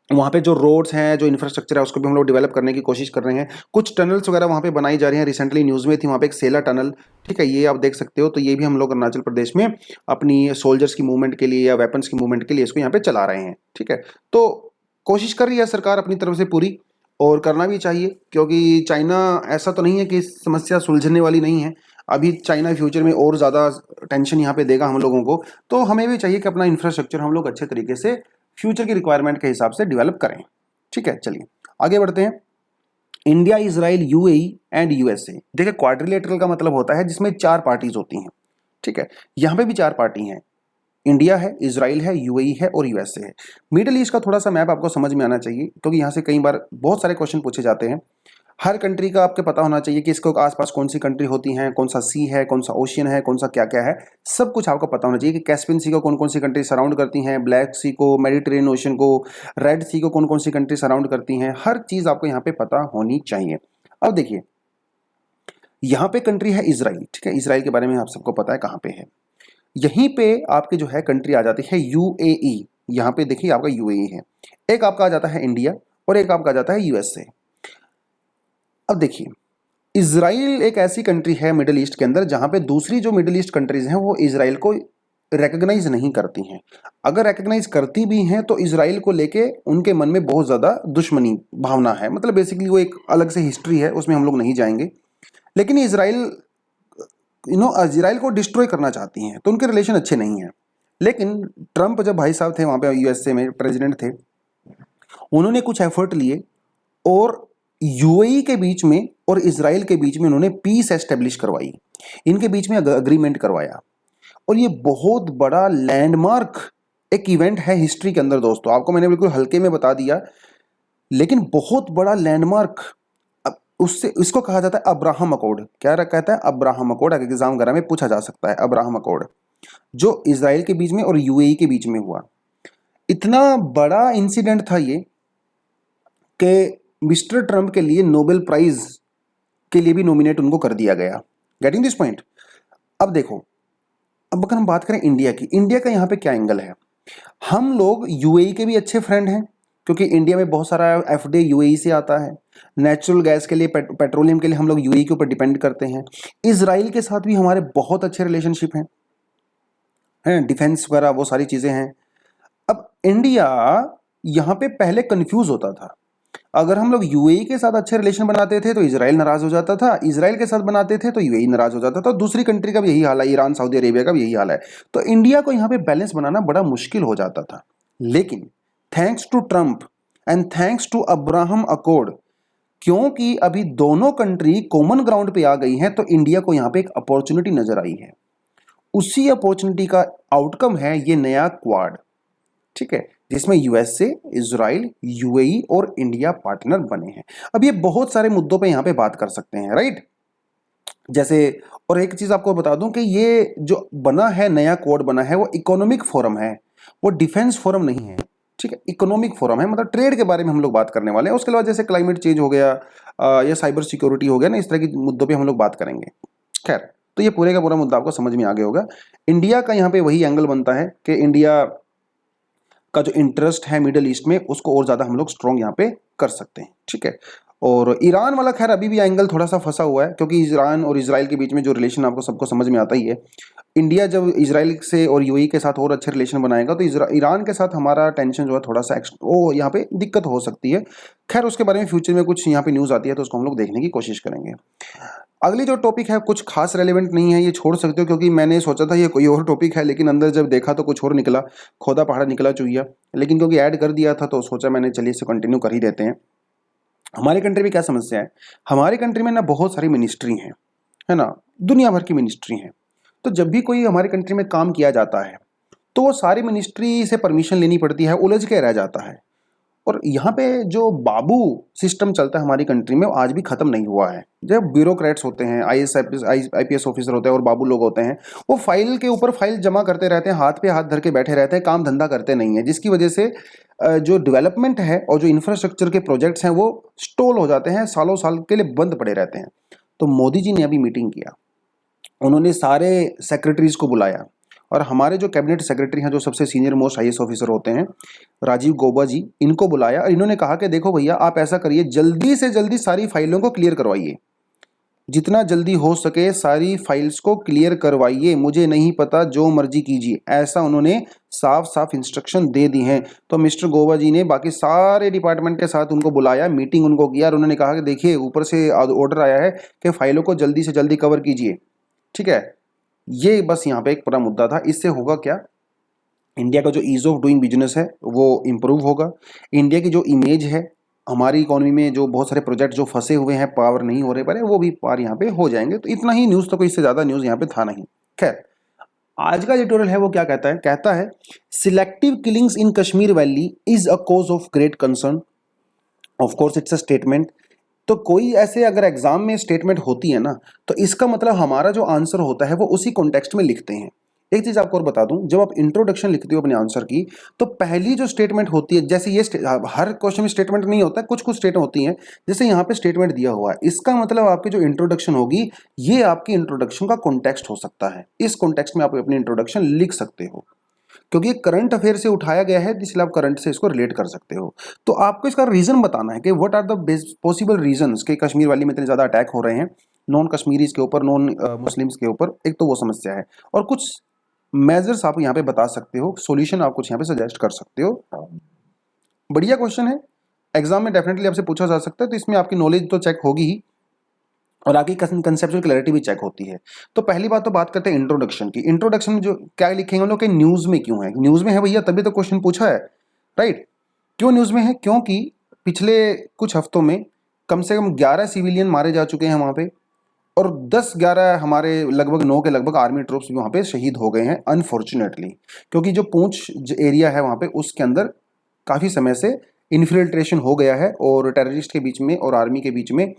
वहाँ पे जो रोड्स हैं, जो इंफ्रास्ट्रक्चर है, उसको भी हम लोग डेवलप करने की कोशिश कर रहे हैं। कुछ टनल्स वगैरह वहाँ पे बनाई जा रही हैं। रिसेंटली न्यूज़ में थी वहाँ पे एक सेला टनल, ठीक है, ये आप देख सकते हो। तो ये भी हम लोग अरुणाचल प्रदेश में अपनी सोल्जर्स की मूवमेंट के लिए या वेपन्स की मूवमेंट के लिए इसको यहाँ पे चला रहे हैं, ठीक है। तो कोशिश कर रही है सरकार अपनी तरफ से पूरी, और करना भी चाहिए, क्योंकि चाइना ऐसा तो नहीं है कि समस्या सुलझने वाली नहीं है। अभी चाइना फ्यूचर में और ज़्यादा टेंशन यहाँ पे देगा हम लोगों को। तो हमें भी चाहिए कि अपना इंफ्रास्ट्रक्चर हम लोग अच्छे तरीके से फ्यूचर की रिक्वायरमेंट के हिसाब से डेवलप करें, ठीक है। चलिए आगे बढ़ते हैं। India, Israel, UAE and USA. देखिए, क्वाड्रिलेटरल का मतलब होता है जिसमें 4 पार्टीज होती हैं, ठीक है। यहाँ पे भी 4 पार्टी हैं, इंडिया है, इजराइल है, यूएई है और यूएसए है। मिडिल ईस्ट का थोड़ा सा मैप आपको समझ में आना चाहिए, क्योंकि यहाँ से कई बार बहुत सारे क्वेश्चन पूछे जाते हैं। हर कंट्री का आपको पता होना चाहिए कि इसके आसपास कौन सी कंट्री होती हैं, कौन सा सी है, कौन सा ओशियन है, कौन सा क्या क्या है, सब कुछ आपको पता होना चाहिए कि कैस्पियन सी को कौन कौन सी कंट्री सराउंड करती हैं, ब्लैक सी को, मेडिटेरेनियन ओशियन को, रेड सी को कौन कौन सी कंट्री सराउंड करती हैं। हर चीज़ आपको यहाँ पे पता होनी चाहिए। अब देखिए, यहाँ पे कंट्री है इसराइल, ठीक है। इसराइल के बारे में आप सबको पता है कहाँ पे है। यहीं पे आपके जो है कंट्री आ जाती है यूएई। यहाँ पे देखिए आपका यूएई है। एक आपका आ जाता है इंडिया और एक आपका आ जाता है यूएसए। अब देखिए, इजराइल एक ऐसी कंट्री है मिडिल ईस्ट के अंदर जहां पे दूसरी जो मिडिल ईस्ट कंट्रीज हैं वो इजराइल को रिकग्नाइज नहीं करती हैं। अगर रिकग्नाइज करती भी हैं तो इजराइल को लेके उनके मन में बहुत ज़्यादा दुश्मनी भावना है। मतलब बेसिकली वो एक अलग से हिस्ट्री है, उसमें हम लोग नहीं जाएंगे। लेकिन इजराइल इजराइल को डिस्ट्रॉय करना चाहती हैं, तो उनके रिलेशन अच्छे नहीं हैं। लेकिन ट्रंप जब भाई साहब थे वहाँ पे यूएसए में प्रेसिडेंट थे, उन्होंने कुछ एफर्ट लिए और यूएई के बीच में और इजराइल के बीच में उन्होंने पीस एस्टेब्लिश करवाई, इनके बीच में अग्रीमेंट करवाया। और ये बहुत बड़ा लैंडमार्क एक इवेंट है हिस्ट्री के अंदर दोस्तों। आपको मैंने बिल्कुल हल्के में बता दिया, लेकिन बहुत बड़ा लैंडमार्क। उससे इसको कहा जाता है अब्राहम अकॉर्ड। क्या कहता है? Abraham accord. अगर एग्जाम वगैरह में पूछा जा सकता है अब्राहम अकॉर्ड, जो इजराइल के बीच में और यूएई के बीच में हुआ। इतना बड़ा इंसिडेंट था ये कि मिस्टर ट्रंप के लिए नोबेल प्राइज के लिए भी नॉमिनेट उनको कर दिया गया। Getting this point? अब देखो, अब अगर हम बात करें इंडिया की, इंडिया का यहाँ पे क्या एंगल है। हम लोग यूएई के भी अच्छे फ्रेंड हैं, क्योंकि इंडिया में बहुत सारा एफडीआई यूएई से आता है। नेचुरल गैस के लिए, पेट्रोलियम के लिए हम लोग यूएई के ऊपर डिपेंड करते हैं। इजराइल के साथ भी हमारे बहुत अच्छे रिलेशनशिप हैं, डिफेंस वगैरह वो सारी चीज़ें हैं। अब इंडिया यहाँ पे पहले कंफ्यूज होता था। अगर हम लोग यूएई के साथ अच्छे रिलेशन बनाते थे तो इजराइल नाराज हो जाता था, इजराइल के साथ बनाते थे तो यूएई नाराज हो जाता था। दूसरी कंट्री का भी यही हाल है, ईरान सऊदी अरेबिया का भी यही हाल है। तो इंडिया को यहाँ पे बैलेंस बनाना बड़ा मुश्किल हो जाता था। लेकिन thanks to Trump and thanks to Abraham accord, क्योंकि अभी दोनों कंट्री कॉमन ग्राउंड पे आ गई हैं, तो इंडिया को यहाँ पे एक अपॉर्चुनिटी नजर आई है। उसी अपॉर्चुनिटी का आउटकम है ये नया क्वाड, ठीक है, जिसमें यूएसए, इजराइल, यूएई और इंडिया पार्टनर बने हैं। अब ये बहुत सारे मुद्दों पे यहाँ पे बात कर सकते हैं, राइट। जैसे, और एक चीज आपको बता दूं कि ये जो बना है, नया कोड बना है, वो इकोनॉमिक फोरम है, वो डिफेंस फोरम नहीं है, ठीक है। इकोनॉमिक फोरम है, मतलब ट्रेड के बारे में हम लोग बात करने वाले हैं। उसके अलावा जैसे क्लाइमेट चेंज हो गया या साइबर सिक्योरिटी हो गया ना, इस तरह के मुद्दों पे हम लोग बात करेंगे। खैर, तो ये पूरे का पूरा मुद्दा आपको समझ में आ गया होगा। इंडिया का यहाँ पे वही एंगल बनता है कि इंडिया का जो इंटरेस्ट है मिडल ईस्ट में, उसको और ज़्यादा हम लोग स्ट्रॉन्ग यहाँ पे कर सकते हैं, ठीक है। और ईरान वाला खैर अभी भी एंगल थोड़ा सा फंसा हुआ है, क्योंकि ईरान और इजराइल के बीच में जो रिलेशन आपको सबको समझ में आता ही है। इंडिया जब इजराइल से और यूएई के साथ और अच्छे रिलेशन बनाएगा तो ईरान के साथ हमारा टेंशन जो है थोड़ा सा वो यहाँ पे दिक्कत हो सकती है। खैर, उसके बारे में फ्यूचर में कुछ यहाँ पे न्यूज़ आती है तो उसको हम लोग देखने की कोशिश करेंगे। अगली जो टॉपिक है कुछ खास रेलेवेंट नहीं है, ये छोड़ सकते हो, क्योंकि मैंने सोचा था ये कोई और टॉपिक है, लेकिन अंदर जब देखा तो कुछ और निकला, खोदा पहाड़ा निकला चुहिया। लेकिन क्योंकि ऐड कर दिया था तो सोचा मैंने, चलिए इसे कंटिन्यू कर ही देते हैं। हमारी कंट्री में क्या समस्या है, हमारी कंट्री में ना बहुत सारी मिनिस्ट्री हैं, है ना, दुनिया भर की मिनिस्ट्री हैं। तो जब भी कोई हमारी कंट्री में काम किया जाता है तो वो सारी मिनिस्ट्री से परमिशन लेनी पड़ती है, उलझ के रह जाता है। और यहाँ पे जो बाबू सिस्टम चलता है हमारी कंट्री में, वो आज भी खत्म नहीं हुआ है। जब ब्यूरोक्रेट्स होते हैं, आईपीएस ऑफिसर होते हैं और बाबू लोग होते हैं, वो फाइल के ऊपर फाइल जमा करते रहते हैं, हाथ पे हाथ धर के बैठे रहते हैं, काम धंधा करते नहीं है, जिसकी वजह से जो डेवलपमेंट है और जो इंफ्रास्ट्रक्चर के प्रोजेक्ट्स हैं वो स्टॉल हो जाते हैं, सालों साल के लिए बंद पड़े रहते हैं। तो मोदी जी ने अभी मीटिंग किया, उन्होंने सारे सेक्रेटरीज को बुलाया, और हमारे जो कैबिनेट सेक्रेटरी हैं, जो सबसे सीनियर मोस्ट आईएएस ऑफिसर होते हैं, राजीव गौबा जी, इनको बुलाया और इन्होंने कहा कि देखो भैया, आप ऐसा करिए, जल्दी से जल्दी सारी फाइलों को क्लियर करवाइए, जितना जल्दी हो सके सारी फाइल्स को क्लियर करवाइए, मुझे नहीं पता, जो मर्जी कीजिए, ऐसा उन्होंने साफ साफ इंस्ट्रक्शन दे दी हैं। तो मिस्टर गौबा जी ने बाकी सारे डिपार्टमेंट के साथ उनको बुलाया, मीटिंग उनको किया, और उन्होंने कहा कि देखिए, ऊपर से ऑर्डर आया है कि फाइलों को जल्दी से जल्दी कवर कीजिए, ठीक है। ये बस यहाँ पे एक बड़ा मुद्दा था। इससे होगा क्या, इंडिया का जो ईज ऑफ डूइंग बिजनेस है वो इम्प्रूव होगा। इंडिया की जो इमेज है हमारी इकोनॉमी में, जो बहुत सारे प्रोजेक्ट जो फंसे हुए हैं, पावर नहीं हो रहे पर, वो भी पार यहाँ पे हो जाएंगे। तो इतना ही न्यूज़, तो कोई इससे ज़्यादा न्यूज़ यहाँ पे था नहीं। खैर, आज का एडिटोरियल है वो क्या कहता है selective killings in Kashmir valley is a cause of great concern. Of course it's a statement. तो कोई ऐसे अगर एग्जाम में स्टेटमेंट होती है ना, तो इसका मतलब हमारा जो आंसर होता है वो उसी कॉन्टेक्स्ट में लिखते हैं। एक चीज आपको और बता दूं, जब आप इंट्रोडक्शन लिखते हो अपने आंसर की, तो पहली जो स्टेटमेंट होती है, जैसे ये हर क्वेश्चन में स्टेटमेंट नहीं होता, कुछ कुछ स्टेटमेंट होती हैं, जैसे यहाँ पे स्टेटमेंट दिया हुआ है, इसका मतलब आपकी जो इंट्रोडक्शन होगी, ये आपकी इंट्रोडक्शन का कॉन्टेक्स्ट हो सकता है। इस कॉन्टेक्स्ट में आप अपनी इंट्रोडक्शन लिख सकते हो, क्योंकि ये करंट अफेयर से उठाया गया है, इसलिए आप करंट से इसको रिलेट कर सकते हो। तो आपको इसका रीजन बताना है कि what are the possible reasons कि कश्मीर वैली में इतने ज़्यादा अटैक हो रहे हैं नॉन कश्मीरीज के ऊपर, नॉन मुस्लिम्स के ऊपर। एक तो वो समस्या है, और कुछ मेजर्स आप यहाँ पे बता सकते हो, सॉल्यूशन आप कुछ यहाँ पे सजेस्ट कर सकते हो। बढ़िया क्वेश्चन है, एग्जाम में डेफिनेटली आपसे पूछा जा सकता है, तो इसमें आपकी नॉलेज तो चेक होगी ही, और आगे कंसेप्चुअल क्लैरिटी भी चेक होती है। तो पहली बात तो बात करते हैं इंट्रोडक्शन की। इंट्रोडक्शन में जो क्या लिखेंगे हम लोग कि न्यूज़ में क्यों है, न्यूज़ में है भैया तभी तो क्वेश्चन पूछा है, राइट। क्यों न्यूज़ में है, क्योंकि पिछले कुछ हफ्तों में कम से कम 11 सिविलियन मारे जा चुके हैं वहाँ पे, और 10-11 हमारे लगभग 9 के लगभग आर्मी ट्रूप्स भी वहाँ पे शहीद हो गए हैं अनफॉर्चुनेटली, क्योंकि जो पूंछ एरिया है वहाँ पे, उसके अंदर काफ़ी समय से इन्फिल्ट्रेशन हो गया है, और टेररिस्ट के बीच में और आर्मी के बीच में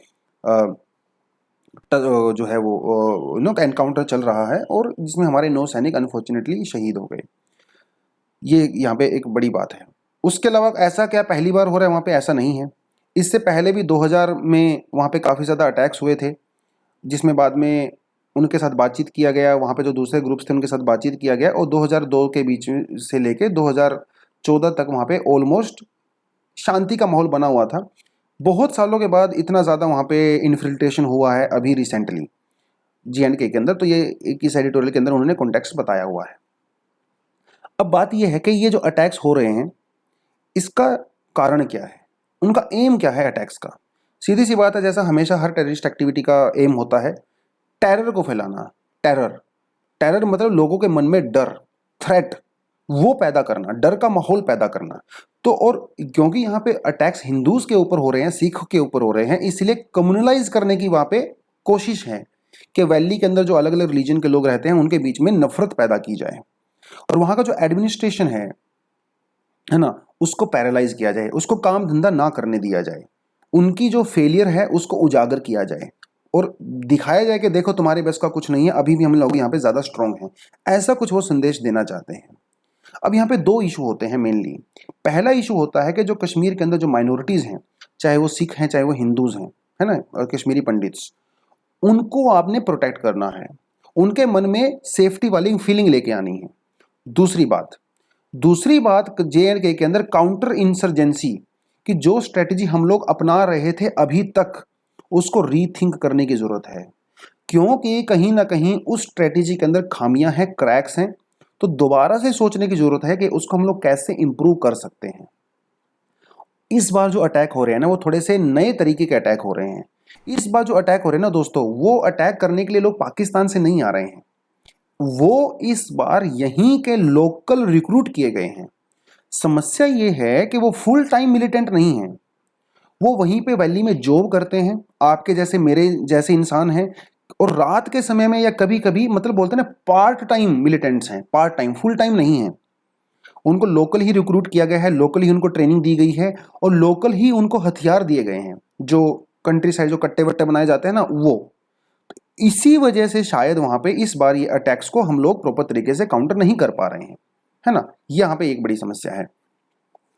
जो है वो एनकाउंटर चल रहा है, और जिसमें हमारे 9 सैनिक अनफॉर्चुनेटली शहीद हो गए। ये यहाँ पे एक बड़ी बात है। उसके अलावा ऐसा क्या पहली बार हो रहा है वहाँ पे, ऐसा नहीं है। इससे पहले भी 2000 में वहाँ पे काफ़ी ज़्यादा अटैक्स हुए थे, जिसमें बाद में उनके साथ बातचीत किया गया, वहाँ पे जो दूसरे ग्रुप्स थे उनके साथ बातचीत किया गया, और 2002 के बीच से लेके 2014 तक वहाँ पे ऑलमोस्ट शांति का माहौल बना हुआ था। बहुत सालों के बाद इतना ज़्यादा वहाँ पे इन्फिल्ट्रेशन हुआ है अभी रिसेंटली J&K के अंदर। तो ये एक इस एडिटोरियल के अंदर उन्होंने कॉन्टेक्स्ट बताया हुआ है। अब बात ये है कि ये जो अटैक्स हो रहे हैं इसका कारण क्या है, उनका एम क्या है अटैक्स का। सीधी सी बात है, जैसा हमेशा हर टेररिस्ट एक्टिविटी का एम होता है टेरर को फैलाना। टेरर टेरर मतलब लोगों के मन में डर, थ्रेट वो पैदा करना, डर का माहौल पैदा करना। तो और क्योंकि यहाँ पे अटैक्स हिंदूज के ऊपर हो रहे हैं, सिख के ऊपर हो रहे हैं, इसलिए कम्युनलाइज करने की वहाँ पे कोशिश है कि वैली के अंदर जो अलग अलग रिलीजन के लोग रहते हैं उनके बीच में नफरत पैदा की जाए और वहाँ का जो एडमिनिस्ट्रेशन है ना, उसको पैरालाइज किया जाए, उसको काम धंधा ना करने दिया जाए, उनकी जो फेलियर है उसको उजागर किया जाए और दिखाया जाए कि देखो तुम्हारे बस का कुछ नहीं है, अभी भी हम लोग यहाँ पे ज़्यादा स्ट्रांग हैं। ऐसा कुछ वो संदेश देना चाहते हैं। अब यहाँ पे दो इशू होते हैं मेनली। पहला इशू होता है कि जो कश्मीर के अंदर जो माइनॉरिटीज़ हैं, चाहे वो सिख हैं चाहे वो हिंदूज हैं, है ना, और कश्मीरी पंडित्स, उनको आपने प्रोटेक्ट करना है, उनके मन में सेफ्टी वाली फीलिंग लेके आनी है। दूसरी बात J&K के अंदर काउंटर इंसर्जेंसी की जो स्ट्रेटजी हम लोग अपना रहे थे अभी तक, उसको रीथिंक करने की जरूरत है, क्योंकि कहीं ना कहीं उस स्ट्रेटजी के अंदर खामियां हैं, क्रैक्स हैं। तो दोबारा से सोचने की जरूरत है कि उसको हम लोग कैसे इंप्रूव कर सकते हैं। इस बार जो अटैक हो रहे हैं ना, वो थोड़े से नए तरीके के अटैक हो रहे हैं। इस बार जो अटैक हो रहे हैं ना दोस्तों, वो अटैक करने के लिए लोग पाकिस्तान से नहीं आ रहे हैं, वो इस बार यहीं के लोकल रिक्रूट किए गए हैं। समस्या ये है कि वो फुल टाइम मिलिटेंट नहीं है, वो वहीं पे वैली में जॉब करते हैं, आपके जैसे मेरे जैसे इंसान हैं, और रात के समय में या कभी कभी मतलब बोलते हैं ना पार्ट टाइम मिलिटेंट्स हैं, पार्ट टाइम, फुल टाइम नहीं है। उनको लोकल ही रिक्रूट किया गया है, लोकल ही उनको ट्रेनिंग दी गई है और लोकल ही उनको हथियार दिए गए हैं, जो कंट्री साइड जो कट्टे वट्टे बनाए जाते हैं ना वो। इसी वजह से शायद वहां पे इस बार ये अटैक्स को हम लोग प्रॉपर तरीके से काउंटर नहीं कर पा रहे हैं, है ना। यहाँ पे एक बड़ी समस्या है।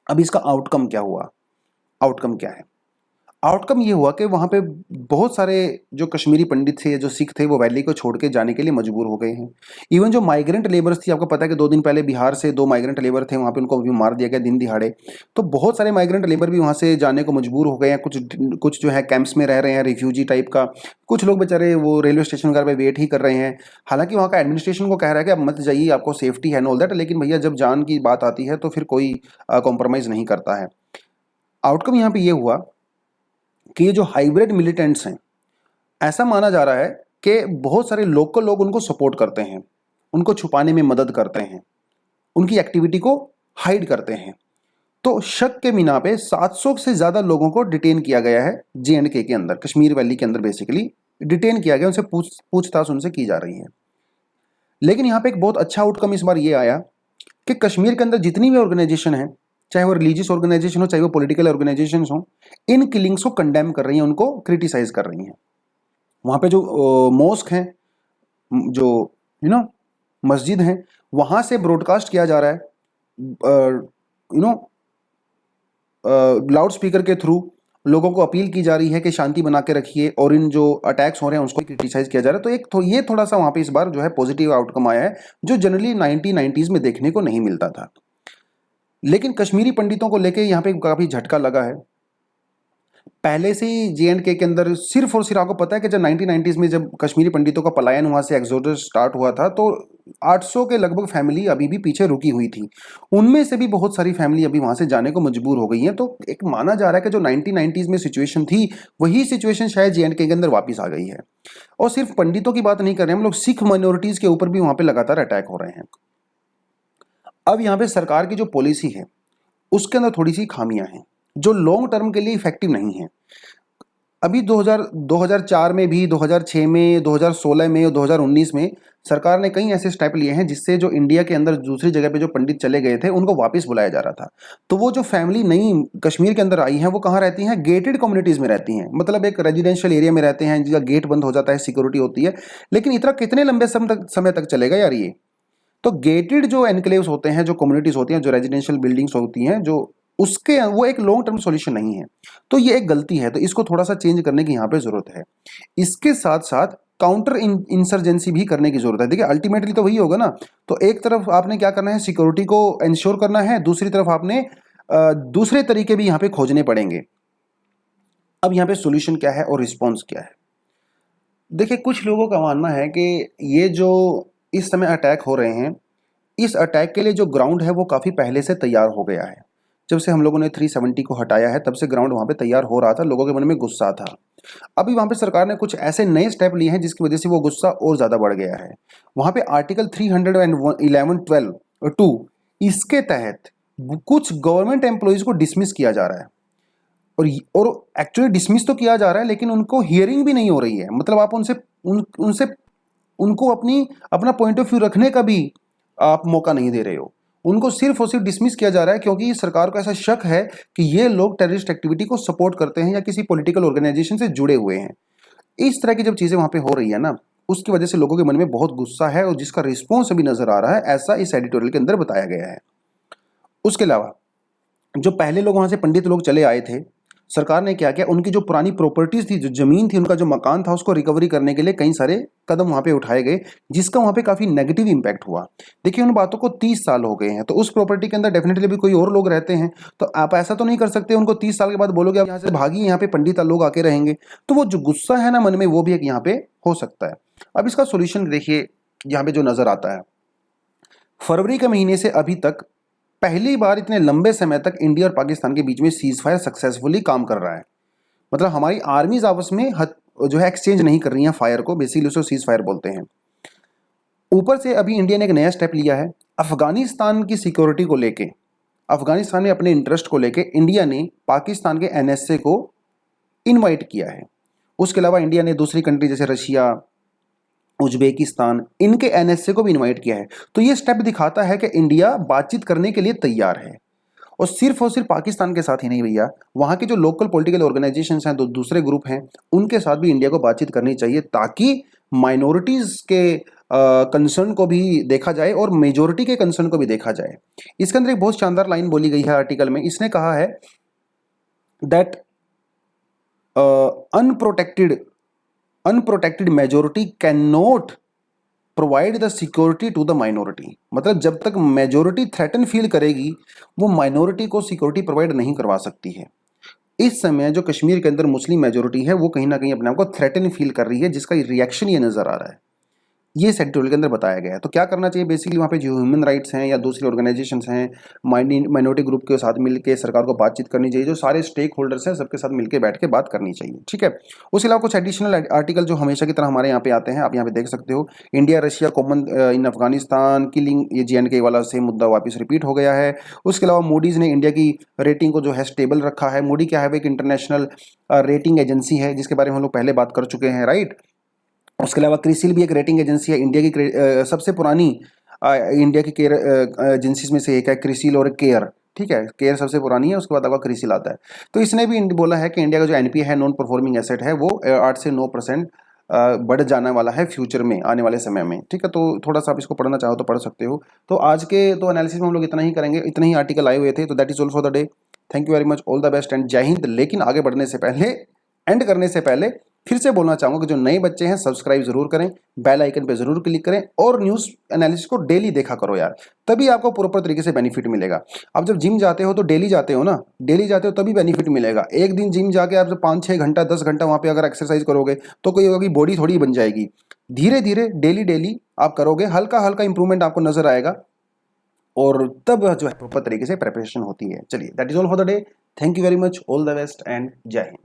अब इसका आउटकम क्या हुआ, आउटकम क्या है? आउटकम ये हुआ कि वहाँ पे बहुत सारे जो कश्मीरी पंडित थे, जो सिख थे, वो वैली को छोड़ के जाने के लिए मजबूर हो गए हैं। इवन जो माइग्रेंट लेबर्स थी, आपको पता है कि 2 दिन पहले बिहार से 2 माइग्रेंट लेबर थे, वहाँ पे उनको भी मार दिया गया दिन दिहाड़े। तो बहुत सारे माइग्रेंट लेबर भी वहाँ से जाने को मजबूर हो गए हैं। कुछ कुछ जो है कैंप्स में रह रहे हैं, रिफ्यूजी टाइप का। कुछ लोग बेचारे वो रेलवे स्टेशन वगैरह पे वेट ही कर रहे हैं। हालांकि वहाँ का एडमिनिस्ट्रेशन को कह रहा है कि अब मत जाइए, आपको सेफ्टी है, ऑल दैट, लेकिन भैया जब जान की बात आती है तो फिर कोई कॉम्प्रोमाइज़ नहीं करता है। आउटकम यहाँ पे ये हुआ कि ये जो हाइब्रिड मिलिटेंट्स हैं, ऐसा माना जा रहा है कि बहुत सारे लोकल लोग उनको सपोर्ट करते हैं, उनको छुपाने में मदद करते हैं, उनकी एक्टिविटी को हाइड करते हैं। तो शक के बिना पे 700 से ज़्यादा लोगों को डिटेन किया गया है J&K के अंदर, कश्मीर वैली के अंदर बेसिकली डिटेन किया गया, उनसे पूछताछ उनसे की जा रही है। लेकिन यहाँ पे एक बहुत अच्छा आउटकम इस बार ये आया कि कश्मीर के अंदर जितनी भी ऑर्गेनाइजेशन है, चाहे वो रिलीजियस ऑर्गेनाइजेशन हो चाहे वो पॉलिटिकल ऑर्गेनाइजेशन हो, इन किलिंग्स को कंडेम कर रही हैं, उनको क्रिटिसाइज कर रही हैं। वहाँ पे जो मॉस्क हैं, जो मस्जिद हैं, वहाँ से ब्रॉडकास्ट किया जा रहा है, लाउड स्पीकर के थ्रू लोगों को अपील की जा रही है कि शांति बना के रखिए, और इन जो अटैक्स हो रहे हैं उसको क्रिटिसाइज किया जा रहा है। तो ये थोड़ा सा वहाँ पे इस बार जो है पॉजिटिव आउटकम आया है, जो जनरली 1990s में देखने को नहीं मिलता था। लेकिन कश्मीरी पंडितों को लेके यहाँ पे काफ़ी झटका लगा है। पहले से ही J&K के अंदर सिर्फ और सिर्फ आपको पता है कि जब 1990s में जब कश्मीरी पंडितों का पलायन वहाँ से एक्सोडस स्टार्ट हुआ था, तो 800 के लगभग फैमिली अभी भी पीछे रुकी हुई थी। उनमें से भी बहुत सारी फैमिली अभी वहाँ से जाने को मजबूर हो गई हैं। तो एक माना जा रहा है कि जो 1990s में सिचुएशन थी, वही सिचुएशन शायद J&K के अंदर वापस आ गई है। और सिर्फ पंडितों की बात नहीं कर रहे हम लोग, सिख माइनॉरिटीज़ के ऊपर भी वहाँ पर लगातार अटैक हो रहे हैं। अब यहाँ पे सरकार की जो पॉलिसी है उसके अंदर थोड़ी सी खामियां हैं, जो लॉन्ग टर्म के लिए इफेक्टिव नहीं है। अभी 2004 में भी, 2006 में, 2016 में और 2019 में सरकार ने कई ऐसे स्टेप लिए हैं जिससे जो इंडिया के अंदर दूसरी जगह पे जो पंडित चले गए थे उनको वापस बुलाया जा रहा था। तो वो जो फैमिली नई कश्मीर के अंदर आई है, वो कहाँ रहती हैं? गेटेड कम्युनिटीज़ में रहती हैं, मतलब एक रेजिडेंशियल एरिया में रहते हैं जिसका गेट बंद हो जाता है, सिक्योरिटी होती है। लेकिन इतना कितने लंबे समय तक चलेगा यार ये? तो गेटेड जो एनक्लेव्स होते हैं, जो कम्युनिटीज़ होती हैं, जो रेजिडेंशियल बिल्डिंग्स होती हैं, जो उसके वो एक लॉन्ग टर्म सॉल्यूशन नहीं है। तो ये एक गलती है, तो इसको थोड़ा सा चेंज करने की यहाँ पे ज़रूरत है। इसके साथ साथ काउंटर इंसर्जेंसी भी करने की ज़रूरत है। देखिए अल्टीमेटली तो वही होगा ना। तो एक तरफ आपने क्या करना है, सिक्योरिटी को इंश्योर करना है, दूसरी तरफ आपने दूसरे तरीके भी यहाँ पे खोजने पड़ेंगे। अब यहाँ पे सॉल्यूशन क्या है और रिस्पॉन्स क्या है? देखिए, कुछ लोगों का मानना है कि ये जो इस समय अटैक हो रहे हैं, इस अटैक के लिए जो ग्राउंड है वो काफ़ी पहले से तैयार हो गया है। जब से हम लोगों ने 370 को हटाया है तब से ग्राउंड वहाँ पे तैयार हो रहा था, लोगों के मन में गुस्सा था। अभी वहाँ पे सरकार ने कुछ ऐसे नए स्टेप लिए हैं जिसकी वजह से वो गुस्सा और ज़्यादा बढ़ गया है। वहाँ पे आर्टिकल 311(12) 2 इसके तहत कुछ गवर्नमेंट एम्प्लॉइज़ को डिसमिस किया जा रहा है। और एक्चुअली डिसमिस तो किया जा रहा है लेकिन उनको हियरिंग भी नहीं हो रही है। मतलब आप उनसे उनको अपना पॉइंट ऑफ व्यू रखने का भी आप मौका नहीं दे रहे हो। उनको सिर्फ और सिर्फ डिसमिस किया जा रहा है क्योंकि सरकार को ऐसा शक है कि ये लोग टेररिस्ट एक्टिविटी को सपोर्ट करते हैं या किसी पॉलिटिकल ऑर्गेनाइजेशन से जुड़े हुए हैं। इस तरह की जब चीज़ें वहाँ पे हो रही है ना, उसकी वजह से लोगों के मन में बहुत गुस्सा है और जिसका रिस्पॉन्स अभी नजर आ रहा है, ऐसा इस एडिटोरियल के अंदर बताया गया है। उसके अलावा जो पहले लोग वहाँ से पंडित लोग चले आए थे, सरकार ने क्या किया, उनकी जो पुरानी प्रॉपर्टीज थी, जो जमीन थी, उनका जो मकान था, उसको रिकवरी करने के लिए कई सारे कदम वहाँ पे उठाए गए, जिसका वहाँ पे काफ़ी नेगेटिव इम्पैक्ट हुआ। देखिए, उन बातों को 30 साल हो गए हैं, तो उस प्रॉपर्टी के अंदर डेफिनेटली भी कोई और लोग रहते हैं, तो आप ऐसा तो नहीं कर सकते उनको 30 साल के बाद बोलोगे आप यहाँ से भागी, यहाँ पे पंडित लोग आके रहेंगे। तो वो जो गुस्सा है ना मन में, वो भी एक यहाँ पे हो सकता है। अब इसका सोल्यूशन देखिए यहाँ पे जो नजर आता है, फरवरी के महीने से अभी तक पहली बार इतने लंबे समय तक इंडिया और पाकिस्तान के बीच में सीज फायर सक्सेसफुली काम कर रहा है। मतलब हमारी आर्मीज आपस में जो है एक्सचेंज नहीं कर रही हैं फायर को, बेसिकली उसको सीज फायर बोलते हैं। ऊपर से अभी इंडिया ने एक नया स्टेप लिया है अफगानिस्तान की सिक्योरिटी को लेके। अफगानिस्तान में अपने इंटरेस्ट को लेके इंडिया ने पाकिस्तान के एनएसए को इनवाइट किया है। उसके अलावा इंडिया ने दूसरी कंट्री जैसे रशिया, उज्बेकिस्तान, इनके एनएसए को भी इनवाइट किया है। तो ये स्टेप दिखाता है कि इंडिया बातचीत करने के लिए तैयार है। और सिर्फ पाकिस्तान के साथ ही नहीं भैया, वहाँ के जो लोकल पॉलिटिकल ऑर्गेनाइजेशंस हैं, दूसरे ग्रुप हैं, उनके साथ भी इंडिया को बातचीत करनी चाहिए ताकि माइनॉरिटीज़ के कंसर्न को भी देखा जाए और मेजोरिटी के कंसर्न को भी देखा जाए। इसके अंदर एक बहुत शानदार लाइन बोली गई है आर्टिकल में। इसने कहा है that unprotected majority can not provide the security to the minority. मतलब जब तक मेजोरिटी थ्रेटन फील करेगी, वो माइनॉरिटी को सिक्योरिटी प्रोवाइड नहीं करवा सकती है। इस समय जो कश्मीर के अंदर मुस्लिम मेजोरिटी है, वो कहीं ना कहीं अपने आप को थ्रेटन फील कर रही है, जिसका रिएक्शन ये नजर आ रहा है। ये एडिटोरियल के अंदर बताया गया है। तो क्या करना चाहिए बेसिकली, वहाँ पे जो ह्यूमन राइट्स हैं या दूसरी ऑर्गेनाइजेशंस हैं, माइनॉरिटी ग्रुप के साथ मिलकर सरकार को बातचीत करनी चाहिए। जो सारे स्टेक होल्डर्स हैं, सबके साथ मिलकर बैठ के बात करनी चाहिए, ठीक है। उसके अलावा कुछ एडिशनल आर्टिकल जो हमेशा की तरह हमारे यहाँ पे आते हैं, आप यहाँ पे देख सकते हो। India Russia common in Afghanistan killing, ये JNK वाला सेम मुद्दा वापस रिपीट हो गया है। उसके अलावा मूडीज़ ने इंडिया की रेटिंग को जो है स्टेबल रखा है। मूडी क्या है, एक इंटरनेशनल रेटिंग एजेंसी है जिसके बारे में हम लोग पहले बात कर चुके हैं, राइट। उसके अलावा क्रिसिल भी एक रेटिंग एजेंसी है, इंडिया की सबसे पुरानी इंडिया की केयर एजेंसीज में से एक है क्रिसिल और केयर, ठीक है। केयर सबसे पुरानी है, उसके बाद आपका क्रिसिल आता है। तो इसने भी बोला है कि इंडिया का जो NPA है, नॉन परफॉर्मिंग एसेट है, वो 8 से 9% बढ़ जाने वाला है फ्यूचर में, आने वाले समय में, ठीक है। तो थोड़ा सा आप इसको पढ़ना चाहो तो पढ़ सकते हो। तो आज के तो एनालिसिस में हम लोग इतना ही करेंगे, इतने ही आर्टिकल आए हुए थे। तो that is all for the day. Thank you very much, all the best and जय हिंद। लेकिन आगे बढ़ने से पहले, एंड करने से पहले फिर से बोलना चाहूंगा कि जो नए बच्चे हैं सब्सक्राइब जरूर करें, बेल आइकन पे जरूर क्लिक करें और न्यूज़ एनालिसिस को डेली देखा करो यार, तभी आपको प्रॉपर तरीके से बेनिफिट मिलेगा। आप जब जिम जाते हो तो डेली जाते हो ना, डेली जाते हो तभी बेनिफिट मिलेगा। एक दिन जिम जाके आप जब 5-6 घंटा 10 घंटा वहाँ पे अगर एक्सरसाइज करोगे तो कोई होगी बॉडी थोड़ी बन जाएगी। धीरे धीरे डेली आप करोगे, हल्का हल्का इंप्रूवमेंट आपको नजर आएगा और तब जो है प्रॉपर तरीके से प्रिपरेशन होती है। चलिए, that is all for the day. Thank you very much, all the best and जय हिंद।